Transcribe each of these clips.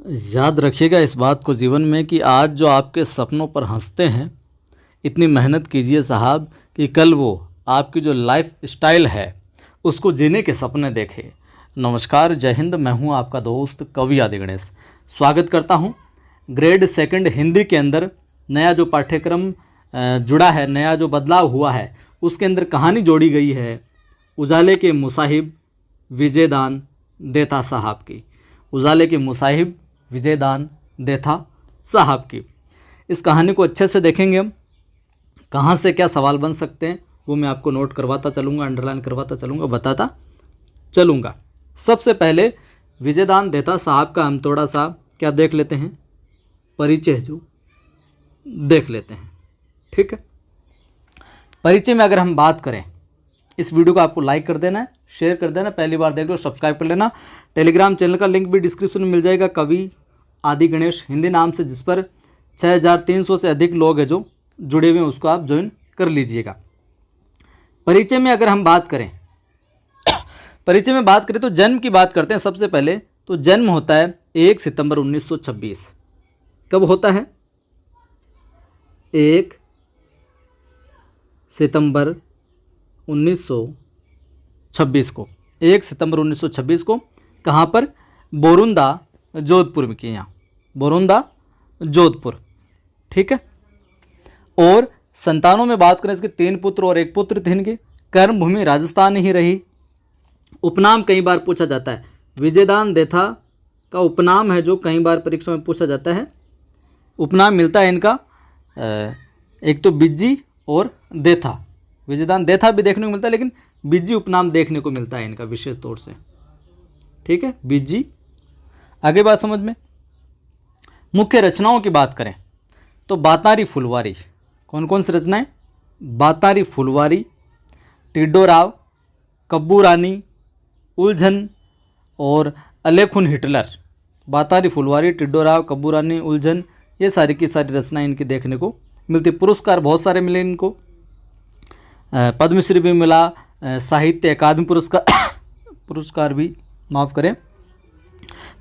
याद रखिएगा इस बात को जीवन में कि आज जो आपके सपनों पर हंसते हैं, इतनी मेहनत कीजिए साहब कि कल वो आपकी जो लाइफ स्टाइल है उसको जीने के सपने देखें। नमस्कार, जय हिंद। मैं हूं आपका दोस्त कवि आदि गणेश। स्वागत करता हूं ग्रेड सेकंड हिंदी के अंदर। नया जो पाठ्यक्रम जुड़ा है, नया जो बदलाव हुआ है, उसके अंदर कहानी जोड़ी गई है उजाले के मुसाहिब विजयदान देता साहब की। उजाले के मुसाहिब विजयदान देथा साहब की इस कहानी को अच्छे से देखेंगे हम। कहाँ से क्या सवाल बन सकते हैं वो मैं आपको नोट करवाता चलूँगा, अंडरलाइन करवाता चलूँगा, बताता चलूँगा। सबसे पहले विजयदान देथा साहब का हम थोड़ा सा क्या देख लेते हैं, परिचय जो देख लेते हैं। ठीक है, परिचय में अगर हम बात करें, इस वीडियो को आपको लाइक कर देना है, शेयर कर देना, पहली बार देख रहे हो सब्सक्राइब कर लेना। टेलीग्राम चैनल का लिंक भी डिस्क्रिप्शन में मिल जाएगा, कवि आदि गणेश हिंदी नाम से, जिस पर 6300 से अधिक लोग हैं जो जुड़े हुए हैं, उसको आप ज्वाइन कर लीजिएगा। परिचय में अगर हम बात करें, परिचय में बात करें तो जन्म की बात करते हैं। सबसे पहले तो जन्म होता है 1 सितंबर 1926। कब होता है? 1 सितंबर 1926 को। 1 सितंबर 1926 को कहाँ पर? बोरुंदा जोधपुर में, यहाँ बोरुंदा जोधपुर। ठीक है। और संतानों में बात करें, इसके 3 पुत्र और 1 पुत्र थे इनके। कर्मभूमि राजस्थान ही रही। उपनाम कई बार पूछा जाता है। विजयदान देथा का उपनाम है जो कई बार परीक्षा में पूछा जाता है। उपनाम मिलता है इनका, एक तो बिज्जी और देथा। विजयदान देथा भी देखने को मिलता है, लेकिन बिज्जी उपनाम देखने को मिलता है इनका विशेष तौर से। ठीक है, बिज्जी। आगे बात समझ में। मुख्य रचनाओं की बात करें तो बातारी फुलवारी। कौन कौन सी रचनाएं? बातारी फुलवारी, टिड्डोराव, कब्बू रानी, उलझन और अलेखुन हिटलर। बातारी फुलवारी, टिड्डोराव, कब्बू रानी, उलझन, ये सारी की सारी रचनाएं इनकी देखने को मिलती। पुरस्कार बहुत सारे मिले इनको। पद्मश्री भी मिला, साहित्य अकादमी पुरस्कार भी, माफ़ करें,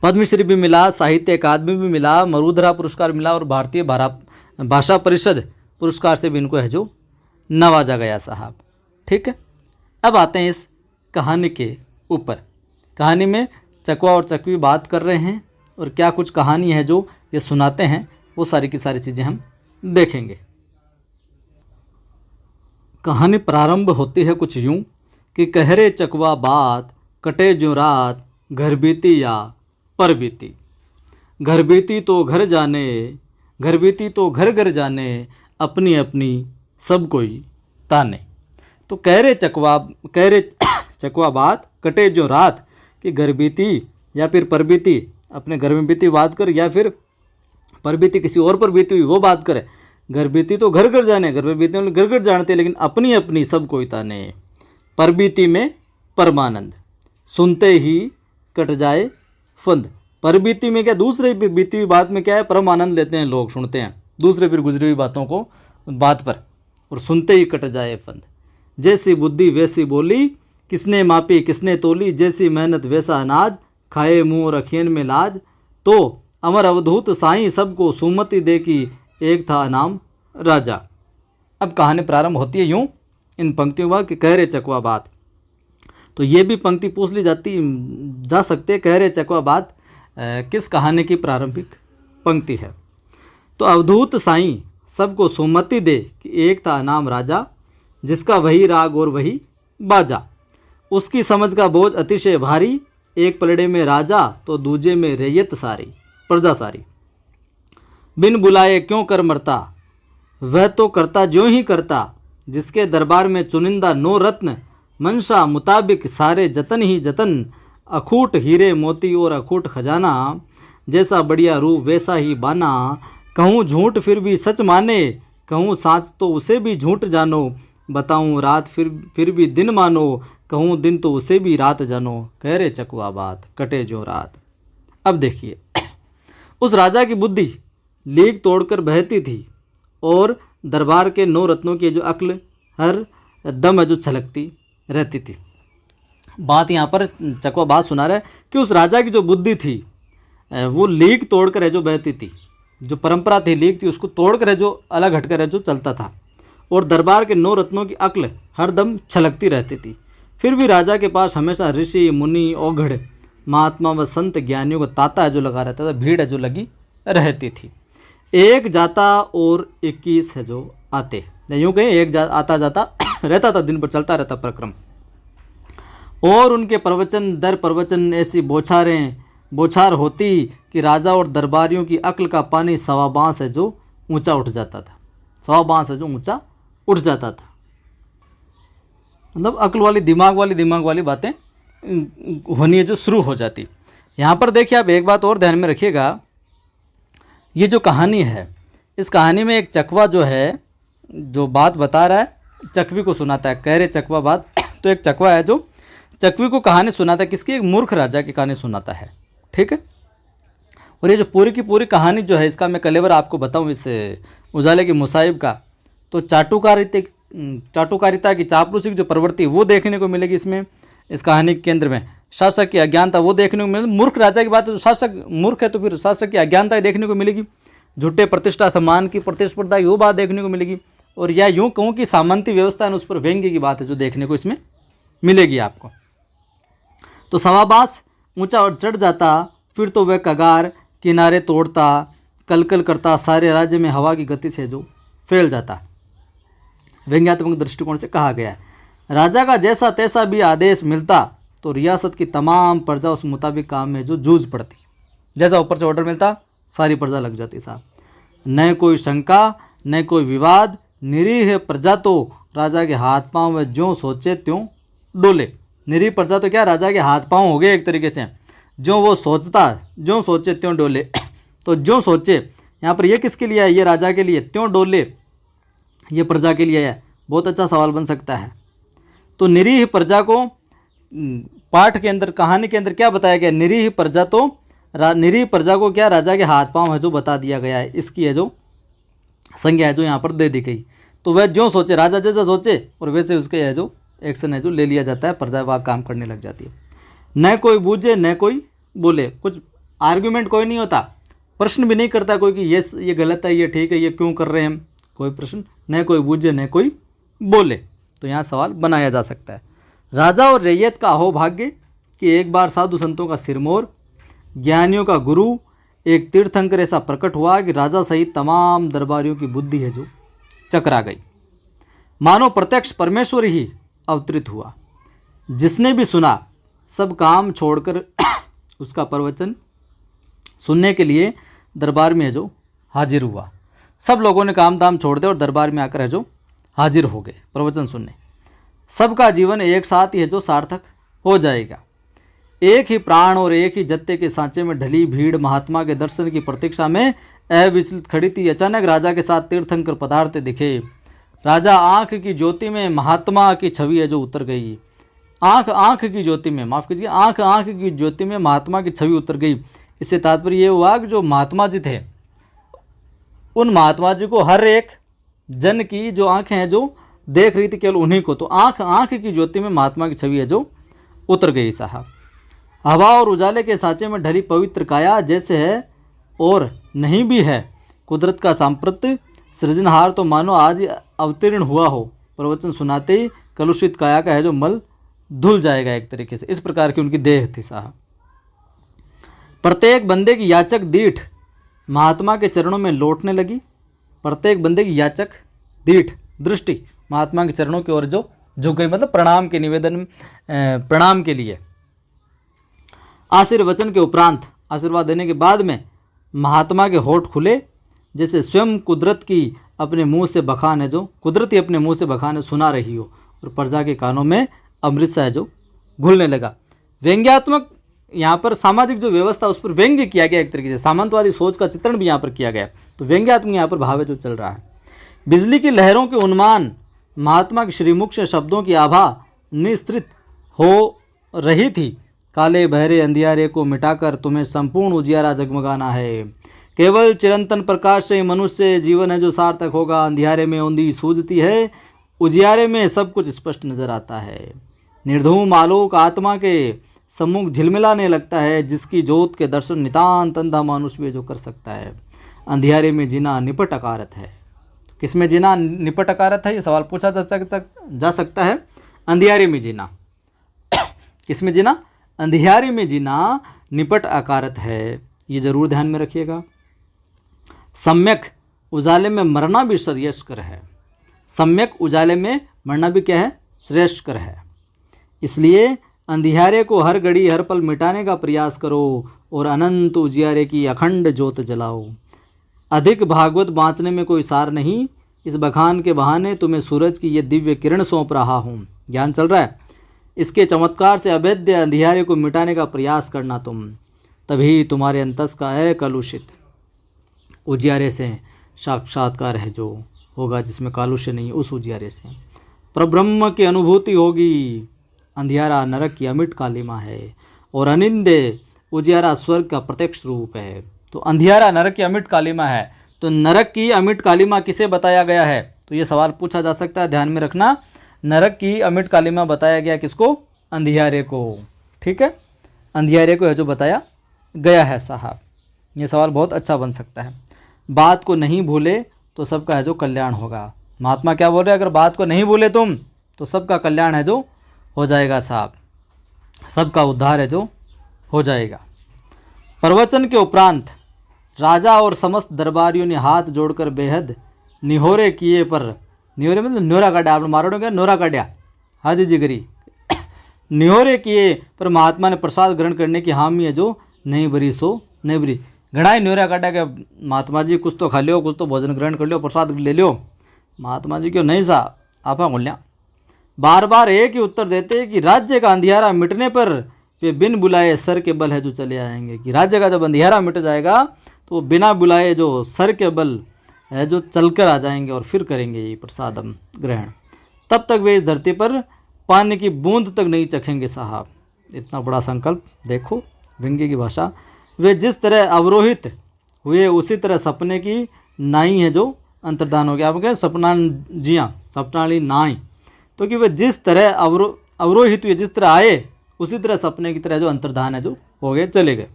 पद्मश्री भी मिला, साहित्य अकादमी भी मिला, मरुधरा पुरस्कार मिला और भारतीय भाषा परिषद पुरस्कार से भी इनको है जो नवाजा गया साहब। ठीक है। अब आते हैं इस कहानी के ऊपर। कहानी में चकवा और चकवी बात कर रहे हैं और क्या कुछ कहानी है जो ये सुनाते हैं, वो सारी की सारी चीज़ें हम देखेंगे। कहानी प्रारंभ होती है कुछ यूं कि कहरे चकवा बात, कटे जो रात, घर बीती या पर बीती। घर बीती तो घर जाने, घर बीती तो घर घर जाने, अपनी अपनी सब कोई ताने। तो कहरे चकवा बात, कटे जो रात, कि घर बीती या फिर पर बीती, अपने घर में बीती बात कर, या फिर पर बीती किसी और पर बीती हुई वो बात करे। घर बीती तो घर घर जाने, घर में बीती घर घर जानते, लेकिन अपनी अपनी सब कोई ताने। पर बीती में परमानंद, सुनते ही कट जाए फंद। पर बीती में क्या, दूसरे बीती हुई बात में क्या है, परम आनंद लेते हैं लोग, सुनते हैं दूसरे फिर गुजरी हुई बातों को, बात पर, और सुनते ही कट जाए फंद। जैसी बुद्धि वैसी बोली, किसने मापी किसने तोली, जैसी मेहनत वैसा अनाज, खाए मुँह रखियन में लाज। तो अमर अवधूत साईं सबको सुमति दे की, एक था नाम राजा। अब कहानी प्रारंभ होती है यूं, इन पंक्तियों का, कि कह रे चकवा बात। तो ये भी पंक्ति पूछ ली जा सकती है, कह रे चकवा बात किस कहानी की प्रारंभिक पंक्ति है। तो अवधूत साईं सबको सुमति दे कि एक था नाम राजा, जिसका वही राग और वही बाजा। उसकी समझ का बोझ अतिशय भारी, एक पलड़े में राजा तो दूजे में रैयत सारी, प्रजा सारी। बिन बुलाए क्यों कर मरता, वह तो करता ज्यों ही करता, जिसके दरबार में चुनिंदा 9 रत्न, मनसा मुताबिक सारे जतन ही जतन। अखूट हीरे मोती और अखूट खजाना, जैसा बढ़िया रूप वैसा ही बाना। कहूँ झूठ फिर भी सच माने, कहूँ साच तो उसे भी झूठ जानो। बताऊँ रात फिर भी दिन मानो, कहूँ दिन तो उसे भी रात जानो। कह रे चकवा बात, कटे जो रात। अब देखिए, उस राजा की बुद्धि लीक तोड़कर बहती थी और दरबार के 9 रत्नों की जो अक्ल हर दम है जो छलकती रहती थी। बात यहाँ पर चकवा बात सुना रहा है कि उस राजा की जो बुद्धि थी वो लीक तोड़कर है जो बहती थी, जो परंपरा थी लीक थी उसको तोड़कर है जो अलग हटकर है जो चलता था। और दरबार के 9 रत्नों की अक्ल हरदम छलकती रहती थी। फिर भी राजा के पास हमेशा ऋषि मुनि औघड़ महात्मा व संत ज्ञानियों का तांता है जो लगा रहता था, भीड़ है जो लगी रहती थी। एक जाता और 21 है जो आते, यूँ कहें एक आता जाता रहता था, दिन भर चलता रहता प्रक्रम। और उनके प्रवचन दर प्रवचन ऐसी बौछार होती कि राजा और दरबारियों की अक्ल का पानी 1.25 बांस है जो ऊंचा उठ जाता था, 1.25 बांस है जो ऊंचा उठ जाता था। मतलब अक्ल वाली दिमाग वाली बातें होनी है जो शुरू हो जाती। यहाँ पर देखिए आप एक बात और ध्यान में रखिएगा, ये जो कहानी है इस कहानी में एक चकवा जो है जो बात बता रहा है चकवी को सुनाता है, कह रहे चकवा बात। तो एक चकवा है जो चकवी को कहानी सुनाता है, किसकी? एक मूर्ख राजा की कहानी सुनाता है, ठीक है। और ये जो पूरी की पूरी कहानी जो है इसका मैं कलेवर आपको बताऊं इस उजाले की मुसाहिब का, तो चाटुकारिता की चापलूसी की जो प्रवृत्ति वो देखने को मिलेगी इसमें, इस कहानी के केंद्र में शासक की अज्ञानता वो देखने को मिलेगी। मूर्ख राजा की बात है तो शासक मूर्ख है तो फिर शासक की अज्ञानता देखने को मिलेगी, झूठे प्रतिष्ठा सम्मान की प्रतिस्पर्धा वो बात देखने को मिलेगी। और या यूँ कहूँ कि सामंती व्यवस्था है उस पर व्यंग्य की बात है जो देखने को इसमें मिलेगी आपको। तो 1.25 बांस ऊंचा और चढ़ जाता, फिर तो वह कगार किनारे तोड़ता, कलकल करता, सारे राज्य में हवा की गति से जो फैल जाता। व्यंग्यात्मक दृष्टिकोण से कहा गया है, राजा का जैसा तैसा भी आदेश मिलता तो रियासत की तमाम प्रजा उस मुताबिक काम में जो जूझ पड़ती। जैसा ऊपर से ऑर्डर मिलता सारी प्रजा लग जाती साहब, न कोई शंका न कोई विवाद, निरीह प्रजा तो राजा के हाथ पांव में ज्यों सोचे त्यों डोले। निरीह प्रजा तो क्या राजा के हाथ पांव हो गए एक तरीके से, जो वो सोचता ज्यों सोचे त्यों डोले। तो ज्यों सोचे यहाँ पर ये किसके लिए है? ये राजा के लिए। त्यों डोले ये प्रजा के लिए है। बहुत अच्छा सवाल बन सकता है। तो निरीह प्रजा को पाठ के अंदर कहानी के अंदर क्या बताया गया? निरीह प्रजा तो निरीह प्रजा को क्या राजा के हाथ पांव है जो बता दिया गया है, इसकी है जो संज्ञा है जो यहाँ पर दे दी गई। तो वह जो सोचे राजा जैसा सोचे और वैसे उसके है जो एक्शन है जो ले लिया जाता है, प्रजा वह काम करने लग जाती है। न कोई बूझे न कोई बोले, कुछ आर्ग्यूमेंट कोई नहीं होता, प्रश्न भी नहीं करता कोई कि ये गलत है ये ठीक है ये क्यों कर रहे हैं हम, कोई प्रश्न न कोई बूझे न कोई बोले। तो यहाँ सवाल बनाया जा सकता है। राजा और रैयत का अहोभाग्य कि एक बार साधु संतों का सिरमौर ज्ञानियों का गुरु एक तीर्थंकर ऐसा प्रकट हुआ कि राजा सहित तमाम दरबारियों की बुद्धि है जो चकरा गई, मानो प्रत्यक्ष परमेश्वर ही अवतरित हुआ। जिसने भी सुना सब काम छोड़कर उसका प्रवचन सुनने के लिए दरबार में है जो हाजिर हुआ। सब लोगों ने काम धाम छोड़ दिया और दरबार में आकर है जो हाजिर हो गए प्रवचन सुनने। सबका जीवन एक साथ ही है जो सार्थक हो जाएगा। एक ही प्राण और एक ही जत्ते के सांचे में ढली भीड़ महात्मा के दर्शन की प्रतीक्षा में अविचलित खड़ी थी। अचानक राजा के साथ तीर्थंकर पदार्थ दिखे। राजा आंख की ज्योति में महात्मा की छवि है जो उतर गई। आंख की ज्योति में, माफ कीजिए, आंख की ज्योति में महात्मा की छवि उतर गई। इससे तात्पर्य ये हुआ कि जो महात्मा जी थे उन महात्मा जी को हर एक जन की जो आंखें हैं जो देख रही थी केवल उन्हीं को। तो आंख की ज्योति में महात्मा की छवि है जो उतर गई साहब। हवा और उजाले के सांचे में ढली पवित्र काया जैसे है और नहीं भी है कुदरत का सांप्रत सृजनहार, तो मानो आज अवतीर्ण हुआ हो। प्रवचन सुनाते ही कलुषित काया का है जो मल धुल जाएगा एक तरीके से। इस प्रकार की उनकी देह थी साहब। प्रत्येक बंदे की याचक दीठ महात्मा के चरणों में लौटने लगी। प्रत्येक बंदे की याचक दीठ दृष्टि महात्मा के चरणों की ओर जो झुक गई, मतलब प्रणाम के निवेदन, प्रणाम के लिए। आशीर्वचन के उपरांत आशीर्वाद देने के बाद में महात्मा के होठ खुले जैसे स्वयं कुदरत की अपने मुंह से बखान है जो कुदरती अपने मुंह से बखान सुना रही हो, और प्रजा के कानों में अमृत सा है जो घुलने लगा। व्यंग्यात्मक यहाँ पर सामाजिक जो व्यवस्था उस पर व्यंग्य किया गया, एक तरीके से सामंतवादी सोच का चित्रण भी यहाँ पर किया गया। तो व्यंग्यात्मक यहाँ पर भाव है जो चल रहा है। बिजली की लहरों के उन्मान महात्मा के श्रीमुख से शब्दों की आभा निस्तृत हो रही थी। काले बहरे अंधियारे को मिटाकर तुम्हें संपूर्ण उजियारा जगमगाना है। केवल चिरंतन प्रकाश से मनुष्य जीवन है जो सार्थक होगा। अंधियारे में औंधी सूझती है, उजियारे में सब कुछ स्पष्ट नजर आता है। निर्धूम आलोक आत्मा के सम्मुख झिलमिलाने लगता है, जिसकी जोत के दर्शन नितांत अंधा मानुष भी जो कर सकता है। अंधियारे में जीना निपट अकारत है। किस में जीना निपट अकारत है, ये सवाल पूछा जा सकता है। अंधियारे में जीना, किस में जीना, अंधियारे में जीना निपट अकारत है, ये जरूर ध्यान में रखिएगा। सम्यक उजाले में मरना भी श्रेयस्कर है। सम्यक उजाले में मरना भी क्या है, श्रेयस्कर है। इसलिए अंधियारे को हर घड़ी हर पल मिटाने का प्रयास करो और अनंत उजियारे की अखंड ज्योत जलाओ। अधिक भागवत बाँचने में कोई सार नहीं। इस बखान के बहाने तुम्हें सूरज की ये दिव्य किरण सौंप रहा हूँ। ज्ञान चल रहा है, इसके चमत्कार से अभेद्य अंधियारे को मिटाने का प्रयास करना तुम, तभी तुम्हारे अंतस का अकलुषित उजियारे से साक्षात्कार है जो होगा, जिसमें कालुष्य नहीं, उस उजियारे से परब्रह्म की अनुभूति होगी। अंधियारा नरक की अमिट कालिमा है और अनिंदे उजियारा स्वर्ग का प्रत्यक्ष रूप है। तो अंधियारा नरक की अमिट कालिमा है, तो नरक की अमिट कालिमा किसे बताया गया है, तो ये सवाल पूछा जा सकता है, ध्यान में रखना। नरक की अमिट कालिमा बताया गया किसको, अंधियारे को। ठीक है, अंधियारे को है जो बताया गया है साहब। ये सवाल बहुत अच्छा बन सकता है। बात को नहीं भूले तो सबका है जो कल्याण होगा। महात्मा क्या बोल रहे हैं, अगर बात को नहीं भूले तुम तो सबका कल्याण है जो हो जाएगा साहब, सबका उद्धार है जो हो जाएगा। प्रवचन के उपरांत राजा और समस्त दरबारियों ने हाथ जोड़कर बेहद निहोरे किए, पर निहोरे मतलब न्योरा काटा, आप मारो क्या नोरा काटा, हाजी जिगरी निहोरे किए, पर महात्मा ने प्रसाद ग्रहण करने की हामी है जो नहीं भरी सो नहीं भरी। घना ही न्योरा काटा के महात्मा जी कुछ तो खा लियो, कुछ तो भोजन ग्रहण कर लियो, प्रसाद ले लियो। महात्मा जी क्यों नहीं सा आप बोलिया, बार बार एक ही उत्तर देते कि राज्य का अंधियारा मिटने पर वे बिन बुलाए सर के बल है जो चले आएंगे। कि राज्य का जब अंधियारा मिट जाएगा तो बिना बुलाए जो सर के बल है जो चलकर आ जाएंगे और फिर करेंगे ये प्रसादम ग्रहण। तब तक वे इस धरती पर पानी की बूंद तक नहीं चखेंगे साहब। इतना बड़ा संकल्प देखो, व्यंग्य की भाषा। वे जिस तरह अवरोहित हुए उसी तरह सपने की नाई है जो अंतर्धान हो गया। आप कहें सपना जियाँ सपनाली नाई, तो कि वे जिस तरह अवरोहित हुए, जिस तरह आए उसी तरह सपने की तरह जो अंतर्धान है जो हो गए, चले गए।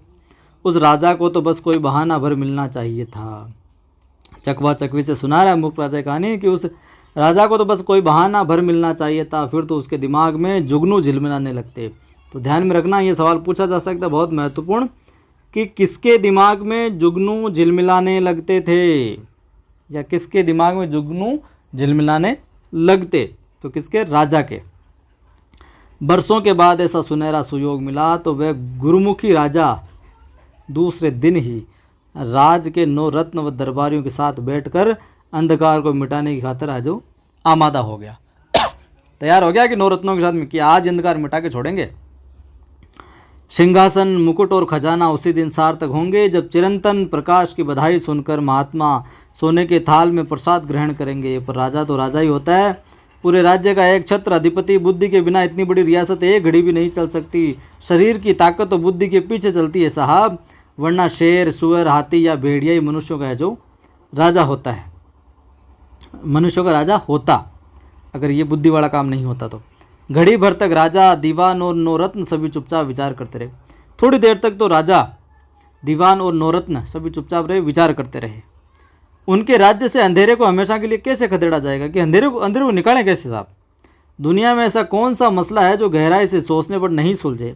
उस राजा को तो बस कोई बहाना भर मिलना चाहिए था। चकवा चकवी से सुना रहा है मुख्य राजा कहानी कि उस राजा को तो बस कोई बहाना भर मिलना चाहिए था, फिर तो उसके दिमाग में जुगनू झिलमिलाने लगते। तो ध्यान में रखना, ये सवाल पूछा जा सकता है, बहुत महत्वपूर्ण, कि किसके दिमाग में जुगनू झिलमिलाने लगते थे, या किसके दिमाग में जुगनू झिलमिलाने लगते, तो किसके, राजा के। बरसों के बाद ऐसा सुनहरा सुयोग मिला तो वह गुरुमुखी राजा दूसरे दिन ही राज के 9 रत्न व दरबारियों के साथ बैठकर अंधकार को मिटाने की खातिर आज आमादा हो गया, तैयार हो गया कि 9 रत्नों के साथ में कि आज अंधकार मिटा के छोड़ेंगे। सिंहासन, मुकुट और खजाना उसी दिन सार्थक होंगे जब चिरंतन प्रकाश की बधाई सुनकर महात्मा सोने के थाल में प्रसाद ग्रहण करेंगे। पर राजा तो राजा ही होता है, पूरे राज्य का एक छत्र अधिपति। बुद्धि के बिना इतनी बड़ी रियासत एक घड़ी भी नहीं चल सकती। शरीर की ताकत तो बुद्धि के पीछे चलती है साहब, वरना शेर, सुअर, हाथी या भेड़िया ही मनुष्यों का है जो राजा होता है, मनुष्यों का राजा होता, अगर ये बुद्धि वाला काम नहीं होता तो। घड़ी भर तक राजा, दीवान और 9 रत्न सभी चुपचाप विचार करते रहे। थोड़ी देर तक तो राजा, दीवान और 9 रत्न सभी चुपचाप रहे, विचार करते रहे। उनके राज्य से अंधेरे को हमेशा के लिए कैसे खदेड़ा जाएगा, कि अंधेरे को निकालें कैसे साहब। दुनिया में ऐसा कौन सा मसला है जो गहराई से सोचने पर नहीं सुलझे।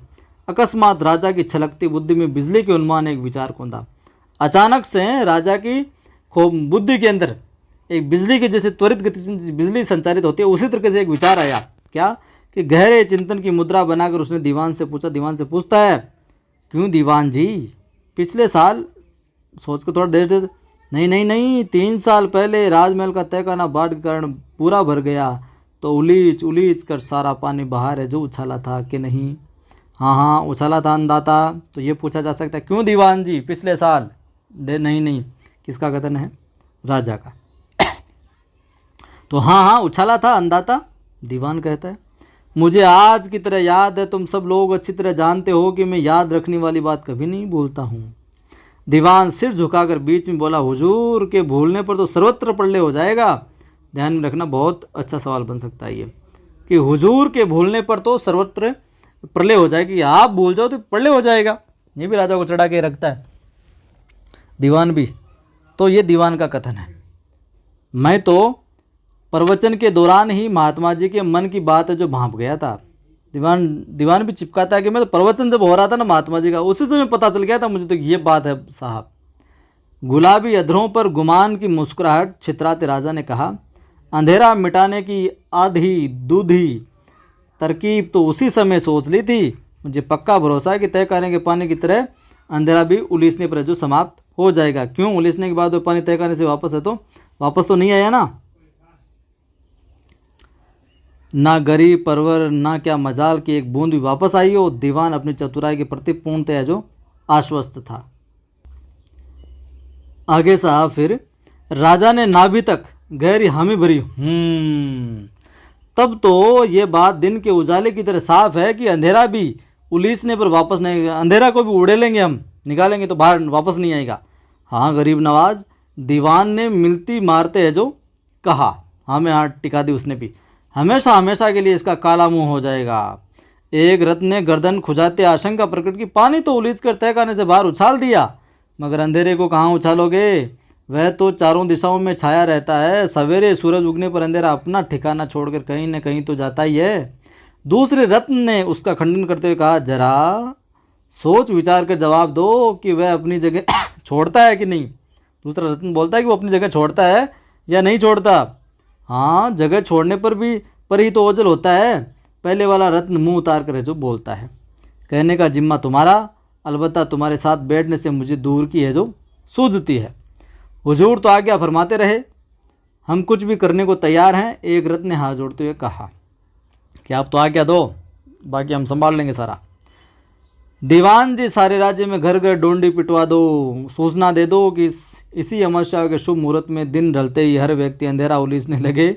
अकस्मात राजा की छलकती बुद्धि में बिजली के उन्माद ने एक विचार कौंधा। अचानक से राजा की बुद्धि के अंदर एक बिजली के जैसे त्वरित गति से बिजली संचारित होती है, उसी तरीके से एक विचार आया। क्या, कि गहरे चिंतन की मुद्रा बनाकर उसने दीवान से पूछा। दीवान से पूछता है, क्यों दीवान जी, पिछले साल, सोच के थोड़ा देर, नहीं 3 साल पहले राजमहल का तहखाना बाढ़ के कारण पूरा भर गया, तो उलीच कर सारा पानी बाहर है जो उछाला था कि नहीं। हाँ उछाला था अंदाता। तो ये पूछा जा सकता है, क्यों दीवान जी पिछले साल। नहीं, किसका कथन है, राजा का। तो हाँ उछाला था अंदाता, दीवान कहता है। मुझे आज की तरह याद है, तुम सब लोग अच्छी तरह जानते हो कि मैं याद रखने वाली बात कभी नहीं भूलता हूँ। दीवान सिर झुकाकर बीच में बोला, हुजूर के भूलने पर तो सर्वत्र प्रलय हो जाएगा। ध्यान में रखना, बहुत अच्छा सवाल बन सकता है ये, कि हुजूर के भूलने पर तो सर्वत्र प्रलय हो जाएगी, आप भूल जाओ तो प्रलय हो जाएगा। ये भी राजा को चढ़ा के रखता है, दीवान भी। तो ये दीवान का कथन है। मैं तो प्रवचन के दौरान ही महात्मा जी के मन की बात है जो भांप गया था। दीवान भी चिपकाता है कि मैं तो प्रवचन जब हो रहा था ना महात्मा जी का, उसी समय पता चल गया था मुझे तो ये बात है साहब। गुलाबी अधरों पर गुमान की मुस्कुराहट छितराते राजा ने कहा, अंधेरा मिटाने की आधी दूधी तरकीब तो उसी समय सोच ली थी। मुझे पक्का भरोसा है कि तय करने के पानी की तरह अंधेरा भी उलीसने पर जो समाप्त हो जाएगा। क्यों? उलीसने के बाद वो पानी तय करने से वापस है तो वापस तो नहीं आया ना गरीब परवर ना क्या मजाल की एक बूंद भी वापस आई हो। दीवान अपनी चतुराई के प्रति पूर्णतया जो आश्वस्त था। आगे साहब फिर राजा ने नाभि तक गहरी हामी भरी। तब तो ये बात दिन के उजाले की तरह साफ है कि अंधेरा भी उलीसने पर वापस नहीं आएगा। अंधेरा को भी उड़े लेंगे हम, निकालेंगे तो बाहर वापस नहीं आएगा। हाँ गरीब नवाज, दीवान ने मिलती मारते है जो कहा। हाँ में हाथ टिका दी उसने भी। हमेशा हमेशा के लिए इसका काला मुंह हो जाएगा। एक रत्न ने गर्दन खुजाते आशंका प्रकट की। पानी तो उलीस कर तय करने से बाहर उछाल दिया, मगर अंधेरे को कहाँ उछालोगे? वह तो चारों दिशाओं में छाया रहता है। सवेरे सूरज उगने पर अंधेरा अपना ठिकाना छोड़कर कहीं न कहीं तो जाता ही है। दूसरे रत्न ने उसका खंडन करते हुए कहा, जरा सोच विचार कर जवाब दो कि वह अपनी जगह छोड़ता है कि नहीं। दूसरा रत्न बोलता है कि वो अपनी जगह छोड़ता है या नहीं छोड़ता। हाँ, जगह छोड़ने पर ही तो ओझल होता है। पहले वाला रत्न मुंह उतार कर जो बोलता है, कहने का जिम्मा तुम्हारा, अलबत्ता तुम्हारे साथ बैठने से मुझे दूर की है जो सूझती है। हुजूर तो आज्ञा फरमाते रहे, हम कुछ भी करने को तैयार हैं। एक रत्न ने हाथ जोड़ते हुए कहा कि आप तो आज्ञा दो, बाकी हम संभाल लेंगे सारा। दीवान जी, सारे राज्य में घर घर डोंडी पिटवा दो, सूचना दे दो कि इसी अमावस्या के शुभ मुहूर्त में दिन ढलते ही हर व्यक्ति अंधेरा उलीसने लगे।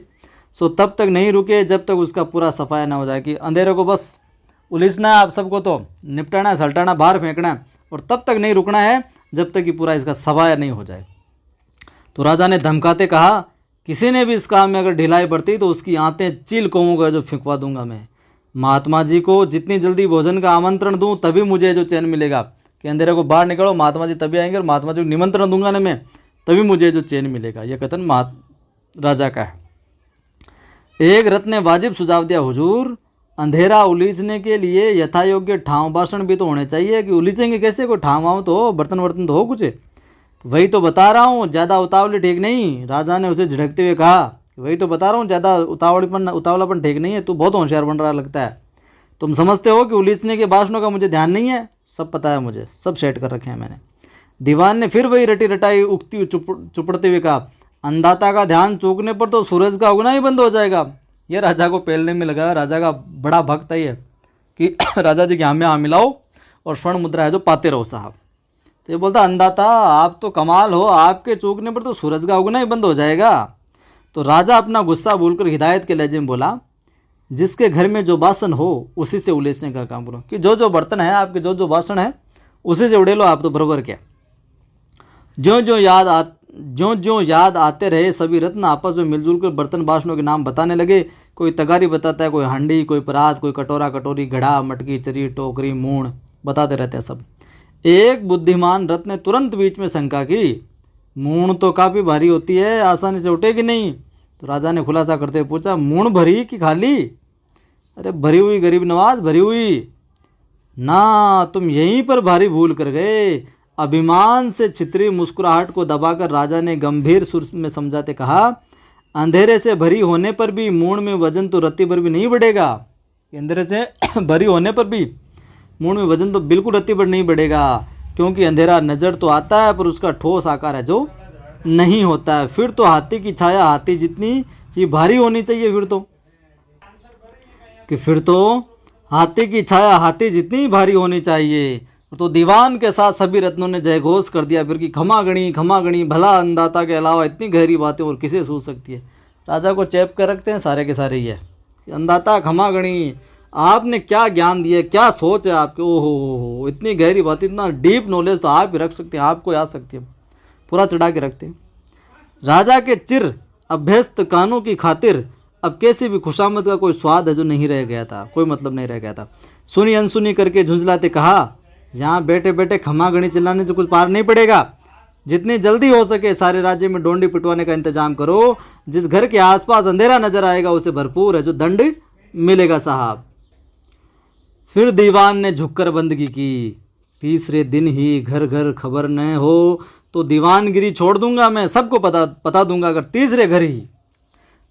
सो तब तक नहीं रुके जब तक उसका पूरा सफाया ना हो जाए। कि अंधेरे को बस उलीसना है, आप सबको तो निपटाना है, सल्टाना, बाहर फेंकना है, और तब तक नहीं रुकना है जब तक कि पूरा इसका सफाया नहीं हो जाए। तो राजा ने धमकाते कहा, किसी ने भी इस काम में अगर ढिलाई बरती तो उसकी आंतें चील कौमों का जो फिंकवा दूंगा मैं। महात्मा जी को जितनी जल्दी भोजन का आमंत्रण दूं तभी मुझे जो चैन मिलेगा। कि अंधेरे को बाहर निकलो, महात्मा जी तभी आएंगे, और महात्मा जी को निमंत्रण दूंगा ना मैं, तभी मुझे जो चैन मिलेगा। यह कथन राजा का है। एक रत्न ने वाजिब सुझाव दिया, हुजूर अंधेरा उलीझने के लिए यथा योग्य ठाव भाषण भी तो होने चाहिए। कि उलीझेंगे कैसे? कोई ठाव वाव तो हो, बर्तन वर्तन तो हो कुछ। वही तो बता रहा हूँ, ज़्यादा उतावली ठीक नहीं। राजा ने उसे झिड़कते हुए कहा, वही तो बता रहा हूँ, ज़्यादा उतावलापन ठीक नहीं है। तू बहुत होशियार बन रहा लगता है। तुम समझते हो कि उलीझने के भाषणों का मुझे ध्यान नहीं है? सब पता है मुझे, सब सेट कर रखे हैं मैंने। दीवान ने फिर वही रटी रटाई उक्ति चुपड़ते हुए कहा, अंधाता का ध्यान चूकने पर तो सूरज का उगना ही बंद हो जाएगा। यह राजा को पेलने में लगा। राजा का बड़ा भक्त है ये कि राजा जी के हाँ में हाँ मिलाओ और स्वर्ण मुद्रा है जो पाते रहो साहब। तो ये बोलता, अंधाता आप तो कमाल हो, आपके चूकने पर तो सूरज का उगना ही बंद हो जाएगा। तो राजा अपना गुस्सा भूलकर हिदायत के लहजे में बोला, जिसके घर में जो बासन हो उसी से उलेसने का काम करो। कि जो जो बर्तन है आपके, जो जो बासन है उसी से उड़े लो आप तो बराबर क्या। ज्यों ज्यों याद आते रहे सभी रत्न आपस में मिलजुल कर बर्तन बासनों के नाम बताने लगे। कोई तगारी बताता है, कोई हांडी, कोई परात, कोई कटोरा कटोरी, घड़ा, मटकी, चरी, टोकरी, मूण बताते रहते हैं सब। एक बुद्धिमान रत्न ने तुरंत बीच में शंका की, मूण तो काफ़ी भारी होती है, आसानी से उठेगी नहीं। तो राजा ने खुलासा करते हुए पूछा, मूण भरी कि खाली? अरे भरी हुई गरीब नवाज, भरी हुई ना। तुम यहीं पर भारी भूल कर गए। अभिमान से छितरी मुस्कुराहट को दबाकर राजा ने गंभीर सुर में समझाते कहा, अंधेरे से भरी होने पर भी मूण में वजन तो रत्ती भर भी नहीं बढ़ेगा। अंधेरे से भरी होने पर भी मूण में वजन तो बिल्कुल रत्ती भर नहीं बढ़ेगा, क्योंकि अंधेरा नजर तो आता है पर उसका ठोस आकार है जो नहीं होता है। फिर तो हाथी की छाया हाथी जितनी ही भारी होनी चाहिए। फिर तो हाथी की छाया हाथी जितनी भारी होनी चाहिए। तो दीवान के साथ सभी रत्नों ने जयघोष कर दिया फिर कि खमा गणी, भला अंधाता के अलावा इतनी गहरी बातें और किसे सूझ सकती है। राजा को चैप कर रखते हैं सारे के सारे। ये अंधाता, खमा गणी, आपने क्या ज्ञान दिया, क्या सोच है आपके। ओहो, इतनी गहरी बात, इतना डीप नॉलेज तो आप ही रख सकते हैं, आपको आ सकती है, पूरा चढ़ा के रखते हैं। राजा के चिर अभ्यस्त कानों की खातिर अब कैसी भी खुशामद का कोई स्वाद है जो नहीं रह गया था, कोई मतलब नहीं रह गया था। सुनी अनसुनी करके झुंझलाते कहा, यहाँ बैठे बैठे खमागणी चिल्लाने से कुछ पार नहीं पड़ेगा। जितनी जल्दी हो सके सारे राज्य में डोंडी पिटवाने का इंतजाम करो। जिस घर के आसपास अंधेरा नजर आएगा उसे भरपूर है जो दंड मिलेगा साहब। फिर दीवान ने झुककर बंदगी की। तीसरे दिन ही घर घर खबर न हो तो दीवानगिरी छोड़ दूंगा मैं, सबको पता दूंगा। अगर तीसरे घर ही,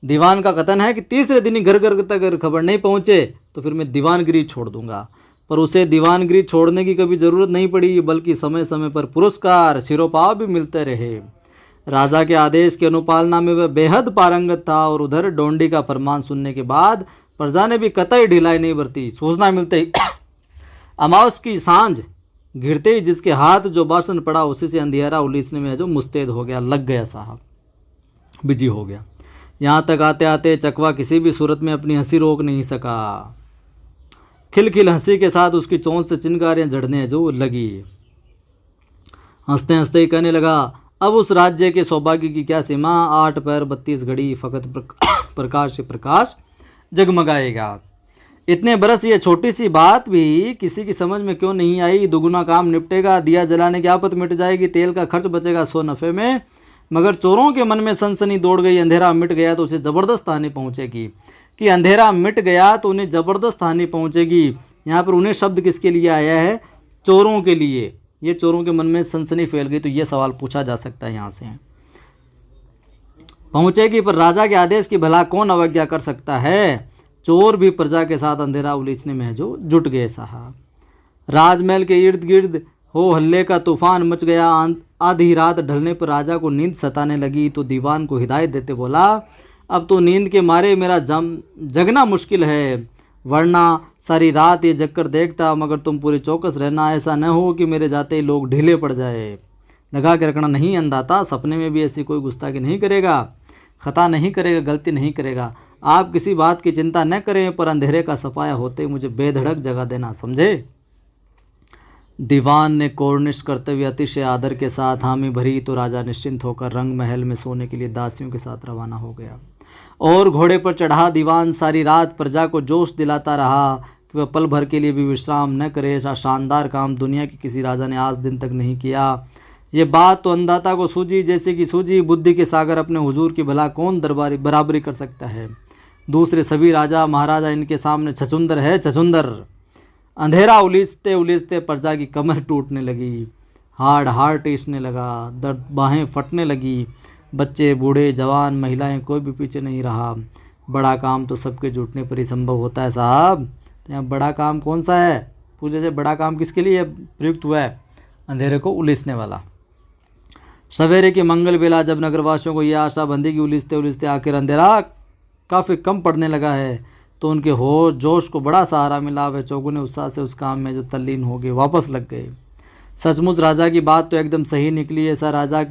दीवान का कथन है कि तीसरे दिन ही घर घर तक अगर खबर नहीं पहुंचे तो फिर मैं दीवानगिरी छोड़ दूंगा। पर उसे दीवानगिरी छोड़ने की कभी ज़रूरत नहीं पड़ी, बल्कि समय समय पर पुरस्कार सिरोपाव भी मिलते रहे। राजा के आदेश की अनुपालना में वह बेहद पारंगत था और उधर डोंडी का फरमान सुनने के बाद प्रजा ने भी कतई ढिलाई नहीं बरती। सूचना मिलते ही अमावस की सांझ घिरते ही जिसके हाथ जो बासन पड़ा उसी से अंधियारा उलीसने में जो मुस्तैद हो गया, लग गया साहब, बिजी हो गया। यहाँ तक आते आते चकवा किसी भी सूरत में अपनी हंसी रोक नहीं सका। खिलखिल हंसी के साथ उसकी चोंच से चिनगारियां झड़ने जो लगी। हंसते हंसते ही कहने लगा, अब उस राज्य के सौभाग्य की क्या सीमा, 8 पैर 32 घड़ी फकत प्रकाश से प्रकाश जगमगाएगा। इतने बरस ये छोटी सी बात भी किसी की समझ में क्यों नहीं आई। दुगुना काम निपटेगा, दिया जलाने की आफत मिट जाएगी, तेल का खर्च बचेगा 100 नफे में। मगर चोरों के मन में सनसनी दौड़ गई, अंधेरा मिट गया तो उसे ज़बरदस्त हानि पहुंचेगी। कि अंधेरा मिट गया तो उन्हें ज़बरदस्त हानि पहुंचेगी। यहाँ पर उन्हें शब्द किसके लिए आया है, चोरों के लिए। ये चोरों के मन में सनसनी फैल गई तो ये सवाल पूछा जा सकता है यहाँ से। पहुंचेगी, पर राजा के आदेश की भला कौन अवज्ञा कर सकता है। चोर भी प्रजा के साथ अंधेरा उलीचने में जो जुट गए साहब। राजमहल के इर्द गिर्द हो हल्ले का तूफान मच गया। आधी रात ढलने पर राजा को नींद सताने लगी तो दीवान को हिदायत देते बोला, अब तो नींद के मारे मेरा जगना मुश्किल है, वरना सारी रात ये जगकर देखता। मगर तुम पूरे चौकस रहना, ऐसा न हो कि मेरे जाते ही लोग ढीले पड़ जाए। लगा के रखना, नहीं अंधाता, सपने में भी ऐसी कोई गुस्ताखी नहीं करेगा, खता नहीं करेगा, गलती नहीं करेगा। आप किसी बात की चिंता न करें, पर अंधेरे का सफाया होते ही मुझे बेधड़क जगा देना, समझे। दीवान ने कोर्निश करते हुए अतिशय आदर के साथ हामी भरी तो राजा निश्चिंत होकर रंग महल में सोने के लिए दासियों के साथ रवाना हो गया। और घोड़े पर चढ़ा दीवान सारी रात प्रजा को जोश दिलाता रहा कि वह पल भर के लिए भी विश्राम न करे। ऐसा शानदार काम दुनिया के किसी राजा ने आज दिन तक नहीं किया। ये बात तो अंधाता को सूझी जैसे कि सूझी। बुद्धि के सागर अपने हुजूर की भला कौन बराबरी कर सकता है। दूसरे सभी राजा महाराजा इनके सामने छछुंदर है, छछुंदर। अंधेरा उलीचते उलीचते प्रजा की कमर टूटने लगी, हाड़ टीसने लगा, दर्द बाहें फटने लगी। बच्चे, बूढ़े, जवान, महिलाएं, कोई भी पीछे नहीं रहा। बड़ा काम तो सबके जुटने पर ही संभव होता है साहब। तो यहाँ बड़ा काम कौन सा है, पूछे से बड़ा काम किसके लिए प्रयुक्त हुआ है, अंधेरे को उलीचने वाला। सवेरे की मंगल बेला जब नगरवासियों को यह आशा बंधी कि उलीचते उलीचते आखिर अंधेरा काफ़ी कम पड़ने लगा है, तो उनके होश जोश को बड़ा सहारा मिला। वे चौगुने उत्साह से उस काम में जो तल्लीन हो गए वापस लग गए। सचमुच राजा की बात तो एकदम सही निकली। ऐसे राजा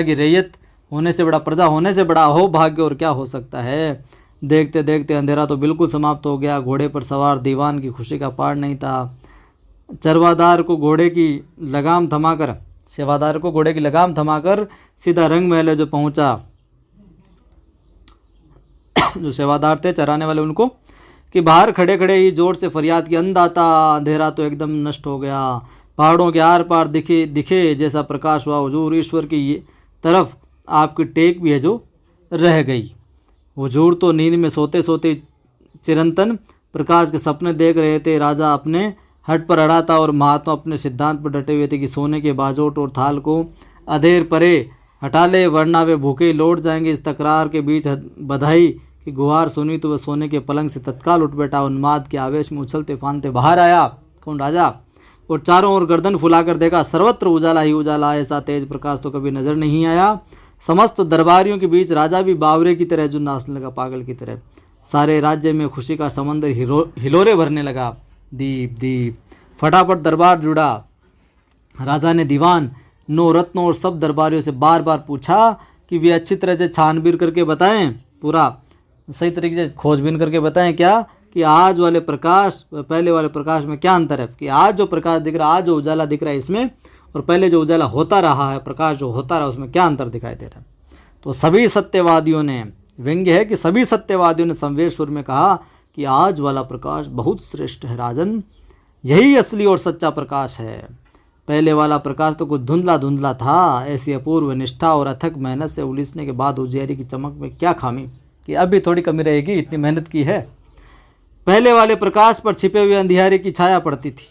की रैयत होने से बड़ा, प्रजा होने से बड़ा अहोभाग्य और क्या हो सकता है। देखते देखते अंधेरा तो बिल्कुल समाप्त हो गया। घोड़े पर सवार दीवान की खुशी का पार नहीं था। सेवादार को घोड़े की लगाम थमाकर सीधा रंग महल जो पहुंचा। जो सेवादार थे चराने वाले, उनको कि बाहर खड़े खड़े ही जोर से फरियाद की, अंधाता, अंधेरा तो एकदम नष्ट हो गया। पहाड़ों के आर पार दिखे जैसा प्रकाश हुआ। हुजूर, ईश्वर की तरफ आपकी टेक भी है जो रह गई। हुजूर तो नींद में सोते सोते चिरंतन प्रकाश के सपने देख रहे थे। राजा अपने हट पर अड़ा था और महात्मा अपने सिद्धांत पर डटे हुए थे कि सोने के बाजोट और थाल को अधेर परे हटा ले, वरना वे भूखे ही लौट जाएंगे। इस तकरार के बीच बधाई की गुहार सुनी तो वह सोने के पलंग से तत्काल उठ बैठा। उन्माद के आवेश में उछलते फानते बाहर आया, कौन, राजा, और चारों ओर गर्दन फुलाकर देखा, सर्वत्र उजाला ही उजाला। ऐसा तेज प्रकाश तो कभी नजर नहीं आया। समस्त दरबारियों के बीच राजा भी बावरे की तरह जो नाचने लगा, पागल की तरह। सारे राज्य में खुशी का समंदर हिलोरे भरने लगा। दीप दीप, फटाफट दरबार जुड़ा। राजा ने दीवान, 9 रत्नों और सब दरबारियों से बार बार पूछा कि वे अच्छी तरह से छानबीन करके बताएं, पूरा सही तरीके से खोजबीन करके बताएं क्या कि आज वाले प्रकाश पहले वाले प्रकाश में क्या अंतर है। कि आज जो प्रकाश दिख रहा है, आज जो उजाला दिख रहा है इसमें, और पहले जो उजाला होता रहा है, प्रकाश जो होता रहा, उसमें क्या अंतर दिखाई दे रहा है। तो सभी सत्यवादियों ने व्यंग्य है कि सभी सत्यवादियों ने संवेद सुर में कहा कि आज वाला प्रकाश बहुत श्रेष्ठ है राजन, यही असली और सच्चा प्रकाश है। पहले वाला प्रकाश तो कुछ धुंधला धुंधला था। ऐसी अपूर्व निष्ठा और अथक मेहनत से उलीसने के बाद उजियारी की चमक में क्या खामी कि अब भी थोड़ी कमी रहेगी, इतनी मेहनत की है। पहले वाले प्रकाश पर छिपे हुए अंधियारे की छाया पड़ती थी,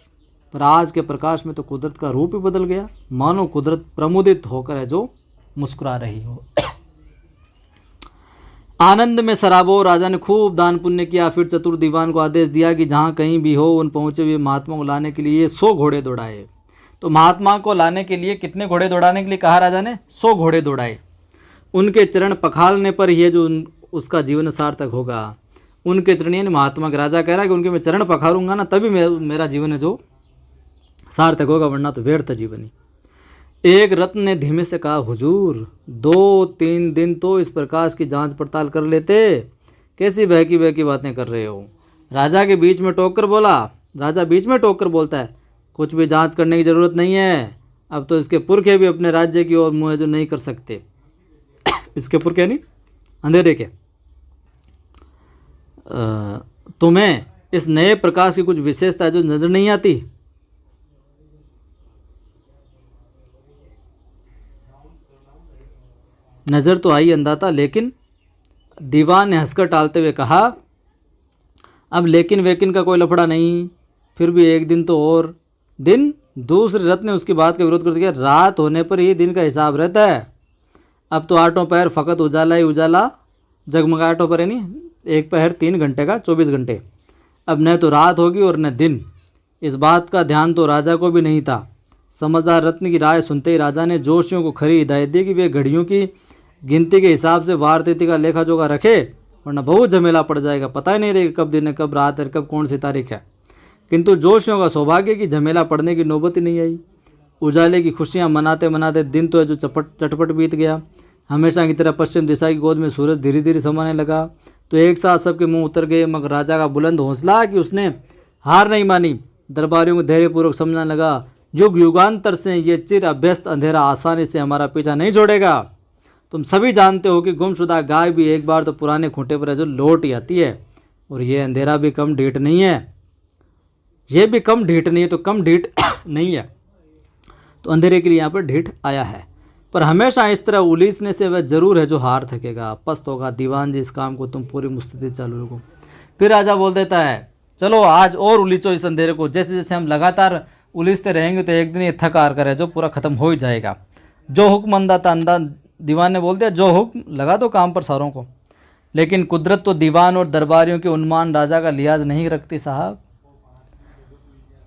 पर आज के प्रकाश में तो कुदरत का रूप ही बदल गया, मानो कुदरत प्रमुदित होकर है जो मुस्कुरा रही हो। आनंद में सराबोर राजा ने खूब दान पुण्य किया। फिर चतुर दीवान को आदेश दिया कि जहाँ कहीं भी हो उन पहुँचे हुए महात्मा को लाने के लिए 100 घोड़े दौड़ाए। तो महात्मा को लाने के लिए कितने घोड़े दौड़ाने के लिए कहा राजा ने? 100 घोड़े दौड़ाए। उनके चरण पखालने पर यह जो उसका जीवन सार्थक होगा। उनके चरण यानी महात्मा के, राजा कह रहा है कि उनके मैं चरण पखारूंगा ना तभी मेरा जीवन है जो सार्थक होगा, वरना तो व्यर्थ जीवन ही। एक रत्न ने धीमे से कहा, हुजूर 2-3 दिन तो इस प्रकाश की जांच पड़ताल कर लेते, कैसी बहकी बहकी बातें कर रहे हो। राजा के बीच में टोक कर बोला। राजा बीच में टोक कर बोलता है, कुछ भी जांच करने की ज़रूरत नहीं है, अब तो इसके पुरखे भी अपने राज्य की ओर मुँह जो नहीं कर सकते। इसके पुरखे नहीं अंधेरे के। तुम्हें इस नए प्रकाश की कुछ विशेषता जो नजर नहीं आती? नजर तो आई अंदाता, लेकिन दीवान ने हंसकर टालते हुए कहा, अब लेकिन वेकिन का कोई लफड़ा नहीं, फिर भी एक दिन तो और दिन। दूसरे रथ ने उसकी बात का विरोध कर दिया, रात होने पर ही दिन का हिसाब रहता है, अब तो आठों पैर फकत उजाला ही उजाला, जगमगाहटों पर है नहीं, एक पहर 3 घंटे का 24 घंटे, अब न तो रात होगी और न दिन। इस बात का ध्यान तो राजा को भी नहीं था। समझदार रत्न की राय सुनते ही राजा ने जोशियों को खरी हिदायत दी कि वे घड़ियों की गिनती के हिसाब से वार तिथि का लेखा जोखा रखे, वरना बहुत झमेला पड़ जाएगा, पता ही नहीं रहेगा कब दिन है, कब रात है, कब कौन सी तारीख है। किंतु जोशियों का सौभाग्य कि झमेला पड़ने की नौबत ही नहीं आई। उजाले की खुशियाँ मनाते मनाते दिन तो है जो चटपट बीत गया। हमेशा की तरह पश्चिम दिशा की गोद में सूरज धीरे धीरे समाने लगा, तो एक साथ सबके मुंह उतर गए। मगर राजा का बुलंद हौसला कि उसने हार नहीं मानी। दरबारियों को धैर्यपूर्वक समझने लगा, युग युगांतर से ये चिर अभ्यस्त अंधेरा आसानी से हमारा पीछा नहीं छोड़ेगा। तुम सभी जानते हो कि गुमशुदा गाय भी एक बार तो पुराने खूंटे पर है जो लौट ही आती है, और ये अंधेरा भी कम ढीठ नहीं है। ये भी कम ढीठ नहीं है तो कम ढीठ नहीं है, तो अंधेरे के लिए यहाँ पर ढीठ आया है। पर हमेशा इस तरह उलीसने से वह जरूर है जो हार थकेगा, पस्त होगा। दीवान जी इस काम को तुम पूरी मुस्तैदी चालू रखो। फिर राजा बोल देता है, चलो आज और उलीचो इस अंधेरे को, जैसे जैसे हम लगातार उलीसते रहेंगे तो एक दिन ये थक हार कर है जो पूरा खत्म हो ही जाएगा। जो हुक्म अंदाता अंदा, दीवान ने बोल दिया, जो हुक्म लगा दो काम पर सारों को। लेकिन कुदरत तो दीवान और दरबारियों के उन्मान राजा का लिहाज नहीं रखती साहब।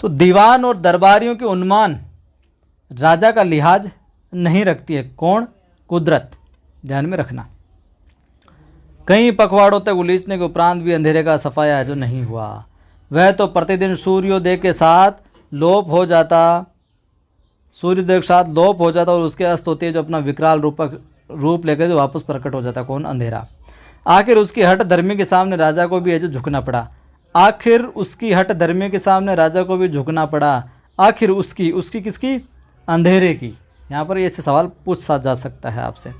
तो दीवान और दरबारियों के उन्मान राजा का लिहाज नहीं रखती है। कौन? कुदरत। ध्यान में रखना। कई पखवाड़ों तक उलीसने के उपरांत भी अंधेरे का सफाया जो नहीं हुआ, वह तो प्रतिदिन सूर्योदय के साथ लोप हो जाता, सूर्योदय के साथ लोप हो जाता और उसके अस्त होते जो अपना विकराल रूप लेकर जो वापस प्रकट हो जाता। कौन? अंधेरा। आखिर उसकी हट धर्मी के सामने राजा को भी है जो झुकना पड़ा। आखिर उसकी हट धर्मी के सामने राजा को भी झुकना पड़ा। आखिर उसकी किसकी? अंधेरे की। यहाँ पर ऐसे सवाल पूछा जा सकता है आपसे,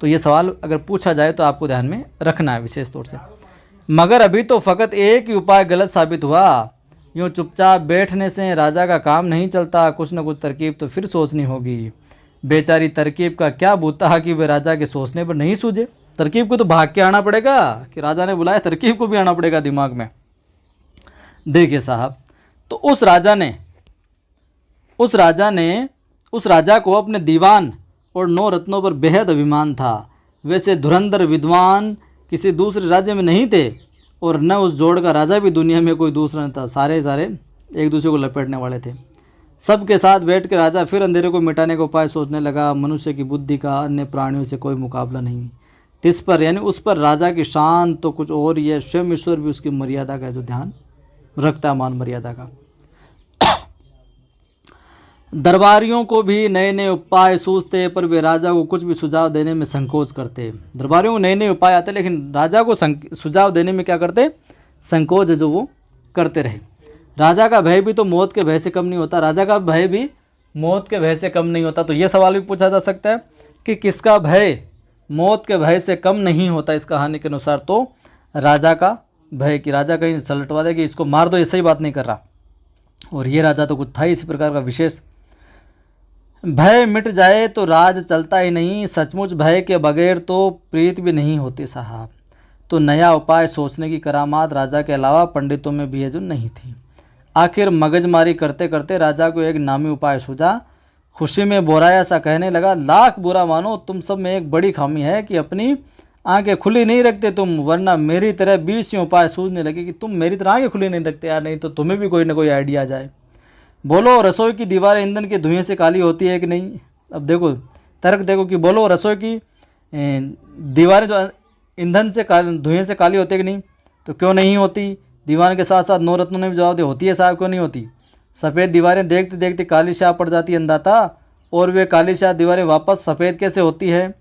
तो ये सवाल अगर पूछा जाए तो आपको ध्यान में रखना है विशेष तौर से। मगर अभी तो फ़कत एक ही उपाय गलत साबित हुआ। यूँ चुपचाप बैठने से राजा का काम नहीं चलता, कुछ न कुछ तरकीब तो फिर सोचनी होगी। बेचारी तरकीब का क्या बूता कि वे राजा के सोचने पर नहीं सूझे। तरकीब को तो भाग के आना पड़ेगा कि राजा ने बुलाया, तरकीब को भी आना पड़ेगा दिमाग में। देखिए साहब, तो उस राजा को अपने दीवान और 9 रत्नों पर बेहद अभिमान था। वैसे धुरंधर विद्वान किसी दूसरे राज्य में नहीं थे, और न उस जोड़ का राजा भी दुनिया में कोई दूसरा नहीं था। सारे एक दूसरे को लपेटने वाले थे। सबके साथ बैठ कर राजा फिर अंधेरे को मिटाने का उपाय सोचने लगा। मनुष्य की बुद्धि का अन्य प्राणियों से कोई मुकाबला नहीं। तिस पर यानी उस पर राजा की शान तो कुछ और ही है। स्वयं ईश्वर भी उसकी मर्यादा का जो ध्यान रखता है, मान मर्यादा का। दरबारियों को भी नए नए उपाय सूझते, पर वे राजा को कुछ भी सुझाव देने में संकोच करते। दरबारियों को नए नए उपाय आते, लेकिन राजा को सुझाव देने में क्या करते? संकोच है जो वो करते रहे। राजा का भय भी तो मौत के भय से कम नहीं होता। राजा का भय भी मौत के भय से कम नहीं होता। तो ये सवाल भी पूछा जा सकता है कि किसका भय मौत के भय से कम नहीं होता इस कहानी के अनुसार तो राजा का भय, कि राजा कहीं सलटवा दे कि इसको मार दो, ये सही बात नहीं कर रहा। और ये राजा तो कुछ था ही इसी प्रकार का विशेष। भय मिट जाए तो राज चलता ही नहीं, सचमुच भय के बगैर तो प्रीत भी नहीं होती साहब। तो नया उपाय सोचने की करामात राजा के अलावा पंडितों में भी है जो नहीं थी। आखिर मगजमारी करते करते राजा को एक नामी उपाय सूझा। खुशी में बोराया सा कहने लगा, लाख बुरा मानो तुम सब में एक बड़ी खामी है कि अपनी आंखें खुली नहीं रखते तुम, वरना मेरी तरह 20 उपाय सूझने लगे कि तुम मेरी तरह आंखें खुली नहीं रखते यार, नहीं तो तुम्हें भी कोई ना कोई आइडिया आ जाए। बोलो रसोई की दीवारें ईंधन के धुएं से काली होती है कि नहीं? अब देखो तर्क देखो कि बोलो रसोई की दीवारें जो ईंधन से धुएं से काली होती है कि नहीं? तो क्यों नहीं होती? दीवार के साथ साथ नौ रत्नों ने भी जवाब दिया, होती है साहब, क्यों नहीं होती? सफ़ेद दीवारें देखते देखते काली शाह पड़ जाती है अंधाता, और वे काली शाह दीवारें वापस सफ़ेद कैसे होती है?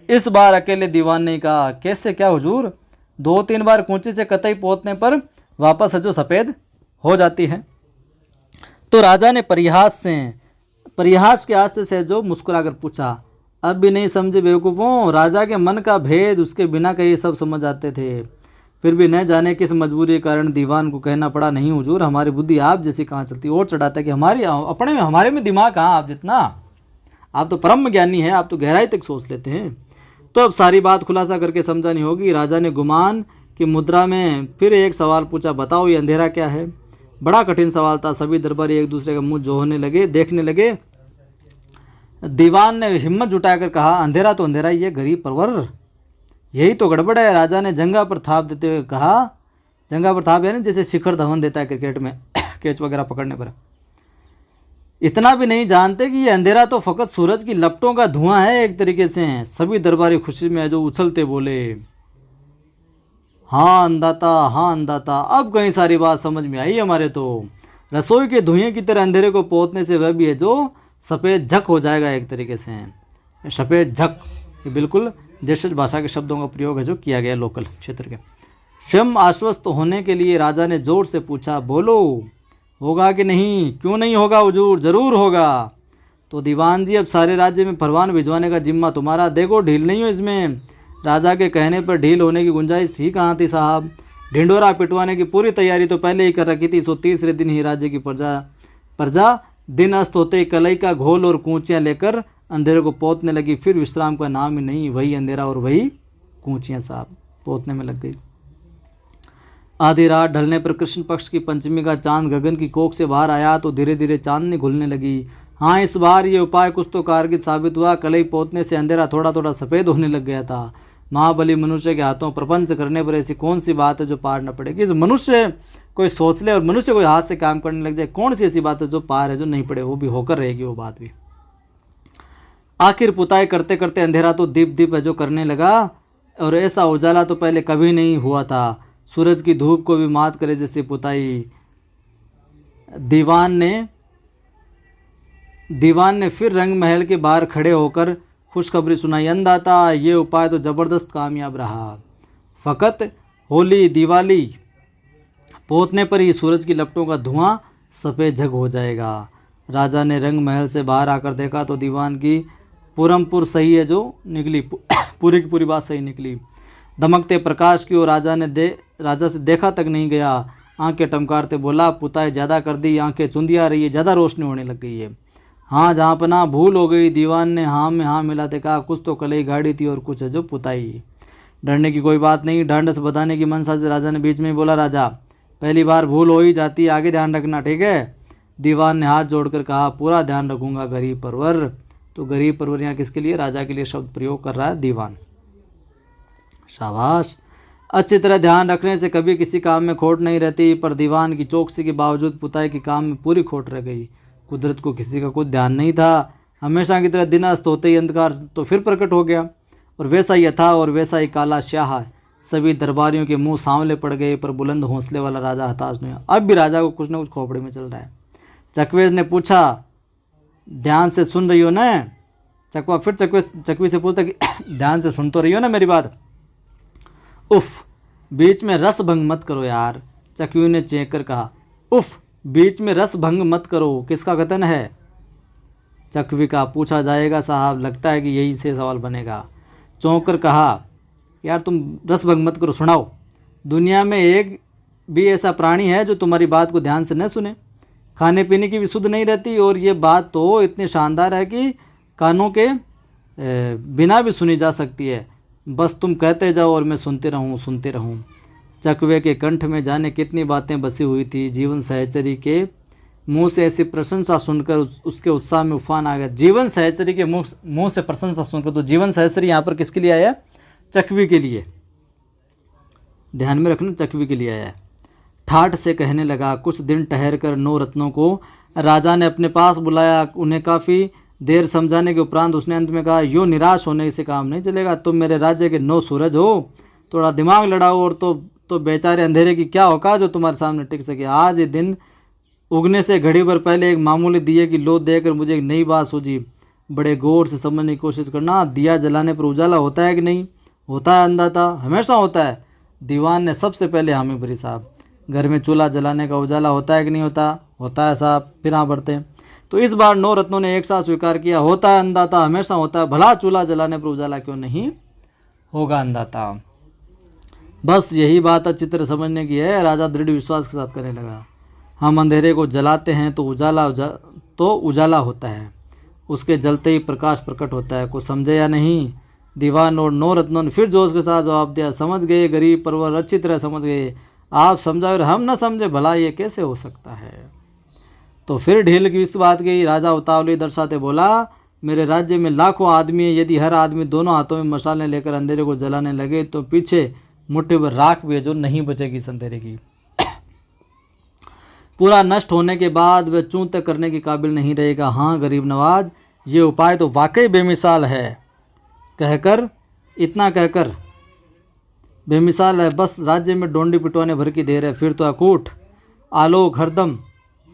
इस बार अकेले दीवान ने कहा, कैसे क्या हुजूर? 2-3 बार कूंची से कतई पोतने पर वापस जो सफ़ेद हो जाती है। तो राजा ने परिहास के हास्य से जो मुस्कुराकर पूछा, अब भी नहीं समझे बेवकूफ़ों? राजा के मन का भेद उसके बिना कहीं सब समझ आते थे, फिर भी न जाने किस मजबूरी के कारण दीवान को कहना पड़ा, नहीं हुजूर हमारी बुद्धि आप जैसी कहाँ चलती। और चढ़ाता कि हमारे में दिमाग कहाँ आप जितना, आप तो परम ज्ञानी हैं, आप तो गहराई तक सोच लेते हैं। तो अब सारी बात खुलासा करके समझानी होगी। राजा ने गुमान की मुद्रा में फिर एक सवाल पूछा, बताओ ये अंधेरा क्या है? बड़ा कठिन सवाल था। सभी दरबारी एक दूसरे का मुंह जोहने लगे, देखने लगे। दीवान ने हिम्मत जुटाकर कहा, अंधेरा तो अंधेरा ही है गरीब परवर, यही तो गड़बड़ है। राजा ने जंगा पर थाप देते हुए कहा, जंगा पर थाप यानी जैसे शिखर धवन देता है क्रिकेट में कैच वगैरह पकड़ने पर। इतना भी नहीं जानते कि ये अंधेरा तो फकत सूरज की लपटों का धुआं है एक तरीके से। सभी दरबारी खुशी में जो उछलते बोले, हाँ अंधाता, हाँ अंधाता, अब कहीं सारी बात समझ में आई हमारे। तो रसोई के धुएं की तरह अंधेरे को पोतने से वह भी है जो सफ़ेद झक हो जाएगा एक तरीके से। सफ़ेद झक ये बिल्कुल देशज भाषा के शब्दों का प्रयोग है जो किया गया लोकल क्षेत्र के। स्वयं आश्वस्त होने के लिए राजा ने जोर से पूछा, बोलो होगा कि नहीं? क्यों नहीं होगा हुजूर, ज़रूर होगा। तो दीवान जी अब सारे राज्य में परवान भिजवाने का जिम्मा तुम्हारा, देखो ढील नहीं हो इसमें। राजा के कहने पर ढील होने की गुंजाइश ही कहाँ थी साहब। ढिंडोरा पिटवाने की पूरी तैयारी तो पहले ही कर रखी थी। 130वें दिन ही राज्य की प्रजा दिन अस्त होते ही कलई का घोल और कूचियाँ लेकर अंधेरे को पोतने लगी। फिर विश्राम का नाम ही नहीं, वही अंधेरा और वही कूचियाँ साहब पोतने में लग गई। आधी रात ढलने पर कृष्ण पक्ष की पंचमी का चांद गगन की कोख से बाहर आया तो धीरे धीरे चांदनी घुलने लगी। हाँ, इस बार ये उपाय कुछ तो कारगर साबित हुआ। कलई पोतने से अंधेरा थोड़ा थोड़ा सफ़ेद होने लग गया था। महाबली मनुष्य के हाथों प्रपंच करने पर ऐसी कौन सी बात है जो पार न पड़ेगी? इस मनुष्य कोई सोच ले और मनुष्य कोई हाथ से काम करने लग जाए, कौन सी ऐसी बात है जो पार है जो नहीं पड़े? वो भी होकर रहेगी वो बात भी। आखिर पुताई करते करते अंधेरा तो दीप दीप है जो करने लगा, और ऐसा उजाला तो पहले कभी नहीं हुआ था। सूरज की धूप को भी मात करे जैसी पुताई। दीवान ने फिर रंग महल के बाहर खड़े होकर खुशखबरी सुनाई, अंदाता ये उपाय तो ज़बरदस्त कामयाब रहा। फ़कत होली दिवाली पोतने पर ही सूरज की लपटों का धुआं सफ़ेद झग हो जाएगा। राजा ने रंग महल से बाहर आकर देखा तो दीवान की पूरमपुर सही है जो निकली, पूरी की पूरी बात सही निकली। दमकते प्रकाश की ओर राजा से देखा तक नहीं गया। आंखें टमकारते बोला, पुताई ज़्यादा कर दी, आंखें चुंदिया रही है, ज़्यादा रोशनी होने लग गई है। हाँ जहाँ पना भूल हो गई। दीवान ने हाँ में हाँ मिलाते कहा, कुछ तो कलई गाड़ी थी और कुछ है जो पुताई। डरने की कोई बात नहीं, ढांढस बताने की मनसा से राजा ने बीच में ही बोला, राजा पहली बार भूल हो ही जाती है, आगे ध्यान रखना, ठीक है? दीवान ने हाथ जोड़कर कहा, पूरा ध्यान रखूंगा गरीब परवर। तो गरीब परवर यहाँ किसके लिए? राजा के लिए शब्द प्रयोग कर रहा है दीवान। शाबाश, अच्छी तरह ध्यान रखने से कभी किसी काम में खोट नहीं रहती। पर दीवान की चौकसी के बावजूद पुताई के काम में पूरी खोट रह गई। कुदरत को किसी का कुछ ध्यान नहीं था। हमेशा की तरह दिन अस्त होते ही अंधकार तो फिर प्रकट हो गया, और वैसा ही था और वैसा ही काला स्याह। सभी दरबारियों के मुंह सांवले पड़ गए, पर बुलंद हौसले वाला राजा हताश नहीं हुआ। अब भी राजा को कुछ न कुछ खोपड़े में चल रहा है। चकवेज ने पूछा, ध्यान से सुन रही हो ना? चकवा फिर चकवी से पूछता कि ध्यान से सुन तो रही हो ना मेरी बात? उफ, बीच में रस भंग मत करो यार। चकवी ने चेक कर कहा, उफ, बीच में रस भंग मत करो, किसका कथन है? चकवी का। पूछा जाएगा साहब, लगता है कि यही से सवाल बनेगा। चौंक कर कहा, यार तुम रसभंग मत करो, सुनाओ। दुनिया में एक भी ऐसा प्राणी है जो तुम्हारी बात को ध्यान से न सुने। खाने पीने की भी सुध नहीं रहती, और ये बात तो इतनी शानदार है कि कानों के बिना भी सुनी जा सकती है। बस तुम कहते जाओ और मैं सुनते रहूं। चकवे के कंठ में जाने कितनी बातें बसी हुई थी। जीवन सहचरी के मुंह से ऐसी प्रशंसा सुनकर उसके उत्साह में उफान आ गया। जीवन सहचरी के मुंह से प्रशंसा सुनकर, तो जीवन सहचरी यहाँ पर किसके लिए आया? चकवी के लिए, ध्यान में रखना, चकवी के लिए आया। ठाठ से कहने लगा, कुछ दिन ठहर कर 9 रत्नों को राजा ने अपने पास बुलाया। उन्हें काफ़ी देर समझाने के उपरांत उसने अंत में कहा, यूँ निराश होने से काम नहीं चलेगा। तुम मेरे राज्य के 9 सूरज हो, थोड़ा दिमाग लड़ाओ, और तो बेचारे अंधेरे की क्या औकात जो तुम्हारे सामने टिक सके। आज ये दिन उगने से घड़ी भर पहले एक मामूली दिए की लो देकर मुझे एक नई बात सूझी। बड़े गौर से समझने की कोशिश करना। दिया जलाने पर उजाला होता है कि नहीं होता है? अंधाता हमेशा होता है। दीवान ने सबसे पहले हामी भरी। साहब, घर में चूल्हा जलाने का उजाला होता है कि नहीं होता? होता है साहब। फिर हाँ बढ़ते हैं। तो इस बार 9 रत्नों ने एक साथ स्वीकार किया, होता है अंधाता, हमेशा होता है। भला चूल्हा जलाने पर उजाला क्यों नहीं होगा अंधाता? बस यही बात अच्छी तरह समझने की है। राजा दृढ़ विश्वास के साथ कहने लगा, हम अंधेरे को जलाते हैं तो उजाला होता है, उसके जलते ही प्रकाश प्रकट होता है। को समझे या नहीं? दीवान और 9 रत्नों ने फिर जोश के साथ जवाब दिया, समझ गए गरीब परवर, अच्छी तरह समझ गए। आप समझाए और हम न समझे, भला ये कैसे हो सकता है? तो फिर ढील की इस बात की। राजा उतावली दर्शाते बोला, मेरे राज्य में लाखों आदमी है, यदि हर आदमी दोनों हाथों में मशालें लेकर अंधेरे को जलाने लगे तो पीछे मुट्ठी भर राख भी है जो नहीं बचेगी इस अंधेरे की। पूरा नष्ट होने के बाद वह चूं तक करने के काबिल नहीं रहेगा। हाँ गरीब नवाज, ये उपाय तो वाकई बेमिसाल है। इतना कहकर बेमिसाल है, बस राज्य में डोंडी पिटवाने भर की देर है, फिर तो अकूट आलोक हरदम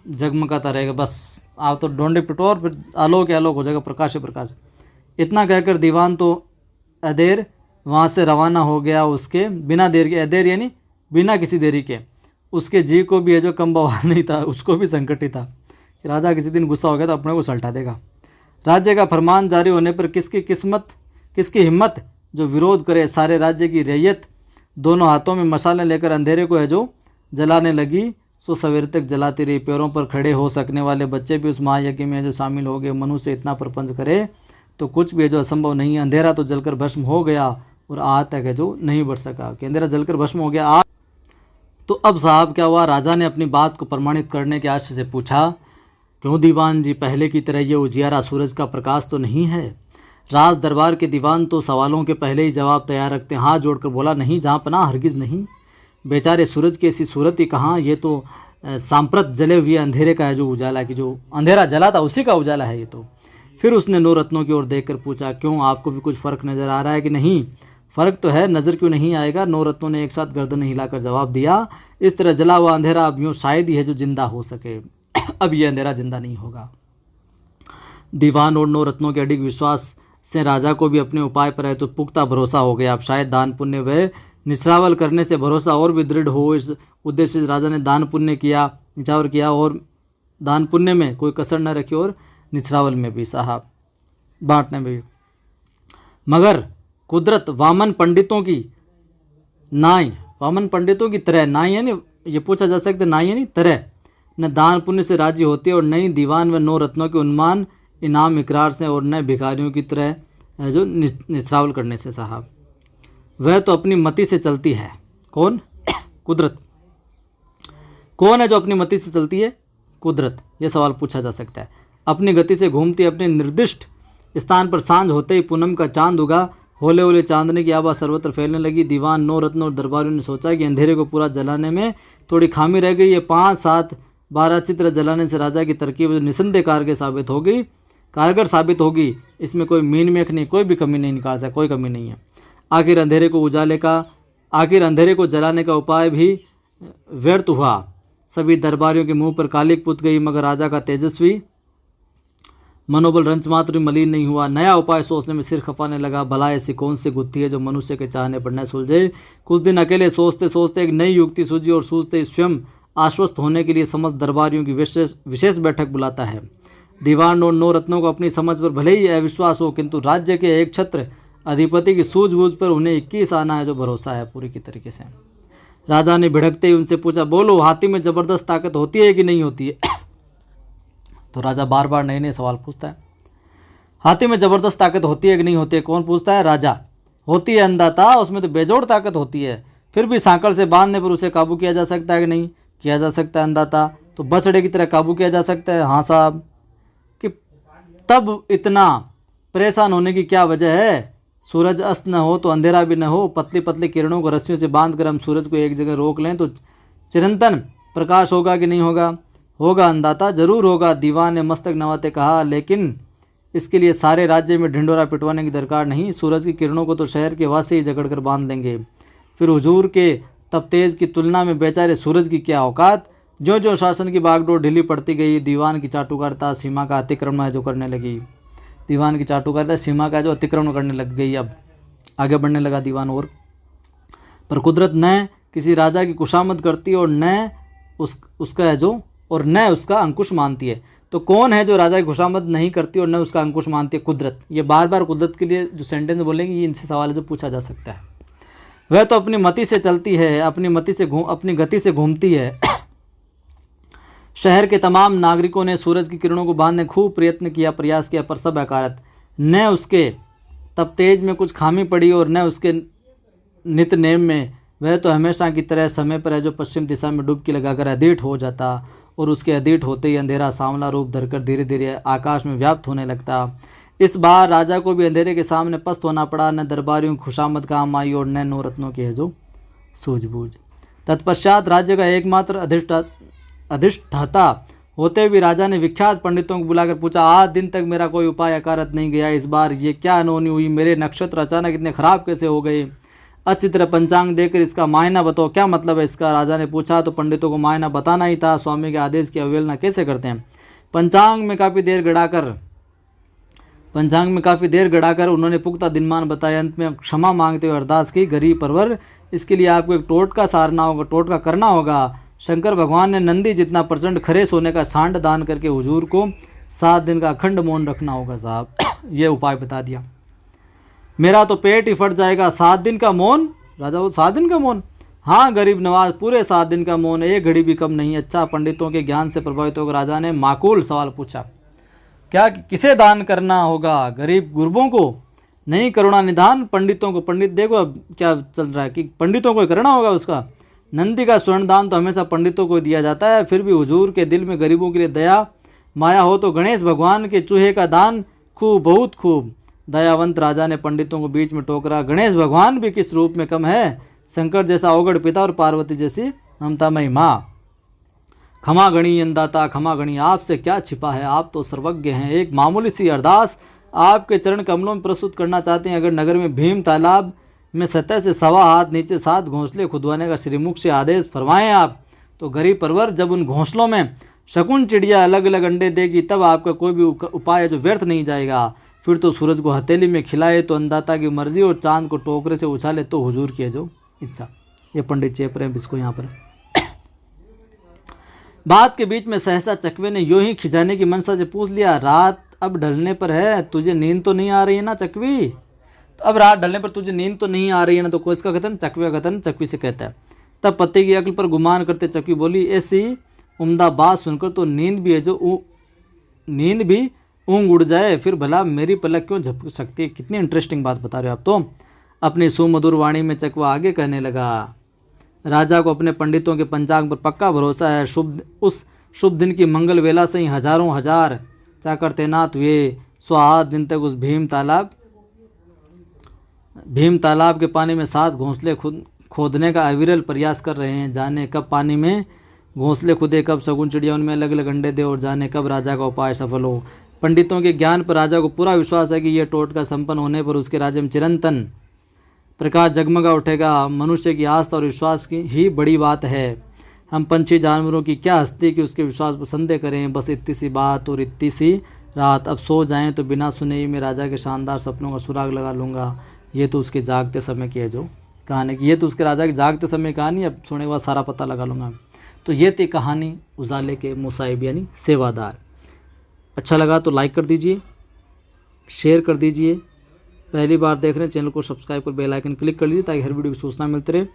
जगमगाता रहेगा। बस आप तो डोंडी पिटो और फिर आलोक हो जाएगा, प्रकाश प्रकाश। इतना कहकर दीवान तो अदेर वहाँ से रवाना हो गया। उसके बिना देर के, अदेर यानी बिना किसी देरी के। उसके जी को भी है जो कम बवाल नहीं था, उसको भी संकट ही था कि राजा किसी दिन गुस्सा हो गया तो अपने को सल्टा देगा। राज्य का फरमान जारी होने पर किसकी हिम्मत जो विरोध करे। सारे राज्य की रैयत दोनों हाथों में मशालें लेकर अंधेरे को है जो जलाने लगी। सो सवेरे तक जलाती रही। पैरों पर खड़े हो सकने वाले बच्चे भी उस महायज्ञ में जो शामिल हो गए। मनुष्य इतना प्रपंच करे तो कुछ भी है जो असंभव नहीं है। अंधेरा तो जलकर भस्म हो गया और आज तक है जो नहीं बढ़ सका कि अंधेरा जलकर भस्म हो गया। तो अब साहब क्या हुआ? राजा ने अपनी बात को प्रमाणित करने के आशय से पूछा, क्यों दीवान जी, पहले की तरह ये उजियारा सूरज का प्रकाश तो नहीं है? राज दरबार के दीवान तो सवालों के पहले ही जवाब तैयार रखते हैं। हाथ जोड़कर बोला, नहीं जहाँ पना, हरगिज़ नहीं। बेचारे सूरज की ऐसी सूरत ही कहाँ, ये तो सांप्रत जले हुए अंधेरे का है जो उजाला की, जो अंधेरा जला था उसी का उजाला है ये तो। फिर उसने 9 रत्नों की ओर देखकर पूछा, क्यों आपको भी कुछ फ़र्क नज़र आ रहा है कि नहीं? फ़र्क तो है, नज़र क्यों नहीं आएगा? 9 रत्नों ने एक साथ गर्दन हिलाकर जवाब दिया, इस तरह जला हुआ अंधेरा अब यूँ शायद ही है जो जिंदा हो सके। अब ये अंधेरा जिंदा नहीं होगा। दीवान और 9 रत्नों के अडिग विश्वास से राजा को भी अपने उपाय पर है तो पुख्ता भरोसा हो गया। अब शायद दान पुण्य व निश्रावल करने से भरोसा और भी दृढ़ हो। इस उद्देश्य से राजा ने दान पुण्य किया, निछावर किया, और दान पुण्य में कोई कसर न रखी और निछरावल में भी साहब बांटने में भी। मगर कुदरत वामन पंडितों की तरह नाई यानी ये पूछा जा सकता है, नाई यानी तरह न दान पुण्य से राजी होती है और नई दीवान व 9 रत्नों के उन्मान इनाम इकरार से, और न भिखारियों की तरह जो निछरावल करने से साहब। वह तो अपनी मति से चलती है। कौन? कुदरत। कौन है जो अपनी मति से चलती है? कुदरत। यह सवाल पूछा जा सकता है। अपनी गति से घूमती अपने निर्दिष्ट स्थान पर सांझ होते ही पूनम का चांद उगा। होले होले चांदने की आभा सर्वत्र फैलने लगी। दीवान 9 रत्नों और दरबारियों ने सोचा कि अंधेरे को पूरा जलाने में थोड़ी खामी रह गई। ये 5, 7, 12 चित्र जलाने से राजा की तरकीब निसंदेह कारगर साबित होगी। इसमें कोई मीन मेख नहीं, कोई भी कमी नहीं निकाल सकता, कोई कमी नहीं है। आखिर अंधेरे को जलाने का उपाय भी व्यर्थ हुआ। सभी दरबारियों के मुंह पर कालिक पुत गई, मगर राजा का तेजस्वी मनोबल रंचमात्र मलिन नहीं हुआ। नया उपाय सोचने में सिर खपाने लगा। भला ऐसी कौन सी गुत्थी है जो मनुष्य के चाहने पर न सुलझे? कुछ दिन अकेले सोचते सोचते एक नई युक्ति सूझी और सूझते स्वयं आश्वस्त होने के लिए समस्त दरबारियों की विशेष बैठक बुलाता है। दीवान और 9 रत्नों को अपनी समझ पर भले ही अविश्वास हो, किंतु राज्य के एक छत्र अधिपति की सूझबूझ पर उन्हें 21 आना है जो भरोसा है पूरी की तरीके से। राजा ने भिड़कते ही उनसे पूछा, बोलो हाथी में ज़बरदस्त ताकत होती है कि नहीं होती है? तो राजा बार बार नए नए सवाल पूछता है। हाथी में ज़बरदस्त ताकत होती है कि नहीं होती है? कौन पूछता है? राजा। होती है अंधाता, उसमें तो बेजोड़ ताकत होती है, फिर भी सांकल से बांधने पर उसे काबू किया जा सकता है कि नहीं किया जा सकता है? अंधाता। तो बछड़े की तरह काबू किया जा सकता है? हाँ साहब। कि तब इतना परेशान होने की क्या वजह है? सूरज अस्त न हो तो अंधेरा भी न हो, पतली पतली किरणों को रस्सियों से बांध कर हम सूरज को एक जगह रोक लें तो चिरंतन प्रकाश होगा कि नहीं होगा? होगा अंधाता, जरूर होगा। दीवान ने मस्तक नवाते कहा, लेकिन इसके लिए सारे राज्य में ढिंडोरा पिटवाने की दरकार नहीं। सूरज की किरणों को तो शहर के वासी ही जकड़ कर बांध लेंगे। फिर हुजूर के तपतेज की तुलना में बेचारे सूरज की क्या औकात। जो जो शासन की बागडोर ढीली पड़ती गई, दीवान की चाटुकारिता सीमा का अतिक्रमण जो करने लगी। दीवान की चाटुकारिता सीमा का जो अतिक्रमण करने लग गई, अब आगे बढ़ने लगा दीवान। और पर कुदरत न किसी राजा की खुशामद करती और न उसका है जो और न उसका अंकुश मानती है। तो कौन है जो राजा की खुशामद नहीं करती और न उसका अंकुश मानती है? कुदरत। ये बार बार कुदरत के लिए जो सेंटेंस बोलेंगे ये इनसे सवाल है जो पूछा जा सकता है। वह तो अपनी मति से चलती है, अपनी गति से घूमती है। शहर के तमाम नागरिकों ने सूरज की किरणों को बांधने खूब प्रयास किया पर सब अकारत। न उसके तपतेज में कुछ खामी पड़ी और न उसके नित्यनेम में। वह तो हमेशा की तरह समय पर है जो पश्चिम दिशा में डुबकी लगाकर अधीट हो जाता और उसके अधीट होते ही अंधेरा सांवला रूप धरकर धीरे धीरे आकाश में व्याप्त होने लगता। इस बार राजा को भी अंधेरे के सामने पस्त होना पड़ा। न दरबारियों की खुशामद काम आई और न नवरत्नों की है जो सूझबूझ। तत्पश्चात राज्य का एकमात्र अधिष्ठाता होते भी राजा ने विख्यात पंडितों को बुलाकर पूछा, आज दिन तक मेरा कोई उपाय अकारत नहीं गया, इस बार ये क्या अनहोनी हुई? मेरे नक्षत्र अचानक इतने खराब कैसे हो गए? अच्छी तरह पंचांग देकर इसका मायना बताओ, क्या मतलब है इसका? राजा ने पूछा। तो पंडितों को मायना बताना ही था, स्वामी के आदेश की अवहेलना कैसे करते हैं? पंचांग में काफ़ी देर गड़ाकर उन्होंने पुख्ता दिनमान बताया। अंत में क्षमा मांगते हुए अरदास की, गरीब परवर, इसके लिए आपको एक टोटका करना होगा। शंकर भगवान ने नंदी जितना प्रचंड खरे सोने का सांड दान करके हुजूर को 7 दिन का अखंड मौन रखना होगा साहब। ये उपाय बता दिया। मेरा तो पेट ही फट जाएगा। 7 दिन का मौन? राजा वो 7 दिन का मौन? हाँ गरीब नवाज, पूरे 7 दिन का मौन, एक घड़ी भी कम नहीं। अच्छा। पंडितों के ज्ञान से प्रभावित होकर राजा ने माकूल सवाल पूछा, क्या किसे दान करना होगा? गरीब गुरबों को? नहीं, करुणा निधान पंडितों को। पंडित देखो अब क्या चल रहा है कि पंडितों को करना होगा उसका। नंदी का स्वर्ण दान तो हमेशा पंडितों को दिया जाता है, फिर भी हुजूर के दिल में गरीबों के लिए दया माया हो तो गणेश भगवान के चूहे का दान खूब, बहुत खूब। दयावंत राजा ने पंडितों को बीच में टोकरा, गणेश भगवान भी किस रूप में कम है? शंकर जैसा अवगढ़ पिता और पार्वती जैसी ममतामयी माँ। क्षमा गणी अन्नदाता, क्षमा गणी, आपसे क्या छिपा है, आप तो सर्वज्ञ हैं। एक मामूली सी अरदास आपके चरण कमलों में प्रस्तुत करना चाहते हैं। अगर नगर में भीम तालाब में सतह से 1.25 हाथ नीचे 7 घोंसले खुदवाने का श्रीमुख से आदेश फरमाएं आप, तो गरीब परवर जब उन घोंसलों में शकुन चिड़िया अलग अलग अंडे देगी तब आपका कोई भी उपाय जो व्यर्थ नहीं जाएगा। फिर तो सूरज को हथेली में खिलाए तो अन्नदाता की मर्जी और चांद को टोकरे से उछाले तो हुजूर की है जो इच्छा। ये पंडित चेप रहे हैं इसको यहाँ पर। बात के बीच में सहसा चकवे ने यूं ही खिंचाने की मनसा से पूछ लिया, रात अब ढलने पर है, तुझे नींद तो नहीं आ रही है ना चकवी? तो अब रात ढलने पर तुझे नींद तो नहीं आ रही है ना? तो कोई इसका कथन चकवे का कथन चकवी से कहता है। तब पत्ते की अक्ल पर गुमान करते चकवी बोली, ऐसी उम्दा बात सुनकर तो नींद भी है जो नींद भी ऊँग उड़ जाए, फिर भला मेरी पलक क्यों झपक सकती है? कितनी इंटरेस्टिंग बात बता रहे हो आप। तो अपनी सुमधुर वाणी में चकवा आगे कहने लगा, राजा को अपने पंडितों के पंचांग पर पक्का भरोसा है। उस शुभ दिन की मंगल वेला से ही हजारों हजार चाकर तैनात हुए। 100 दिन तक उस भीम तालाब के पानी में 7 घोंसले खोदने का अविरल प्रयास कर रहे हैं। जाने कब पानी में घोंसले खुदे, कब शगुन चिड़िया उनमें अलग अलग अंडे दे और जाने कब राजा का उपाय सफल हो। पंडितों के ज्ञान पर राजा को पूरा विश्वास है कि यह टोटका संपन्न होने पर उसके राज्य में चिरंतन प्रकाश जगमगा उठेगा। मनुष्य की आस्था और विश्वास की ही बड़ी बात है। हम पंछी जानवरों की क्या हस्ती कि उसके विश्वास पर संदेह करें। बस इतनी सी बात और इतनी सी रात। अब सो जाएं तो बिना सुने ही मैं राजा के शानदार सपनों का सुराग लगा लूँगा। ये तो उसके जागते समय की है जो कहानी की, ये तो उसके राजा के जागते समय की कहानी। अब सोने के बाद सारा पता लगा लूँगा। तो ये थी कहानी उजाले के मुसाहिब यानी सेवादार। अच्छा लगा तो लाइक कर दीजिए, शेयर कर दीजिए, पहली बार देख रहे हैं चैनल को सब्सक्राइब कर बेल आइकन क्लिक कर लीजिए ताकि हर वीडियो की सूचना मिलती रहे।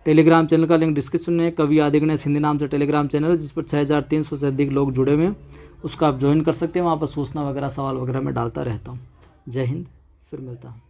टेलीग्राम चैनल का लिंक डिस्क्रिप्शन में है। कवि आदि गणेश हिंदी नाम से टेलीग्राम चैनल है जिस पर 6300 से अधिक लोग जुड़े हुए हैं, उसका आप ज्वाइन कर सकते हैं। वहाँ पर सूचना वगैरह सवाल वगैरह मैं डालता रहता हूँ। जय हिंद, फिर मिलता हूँ।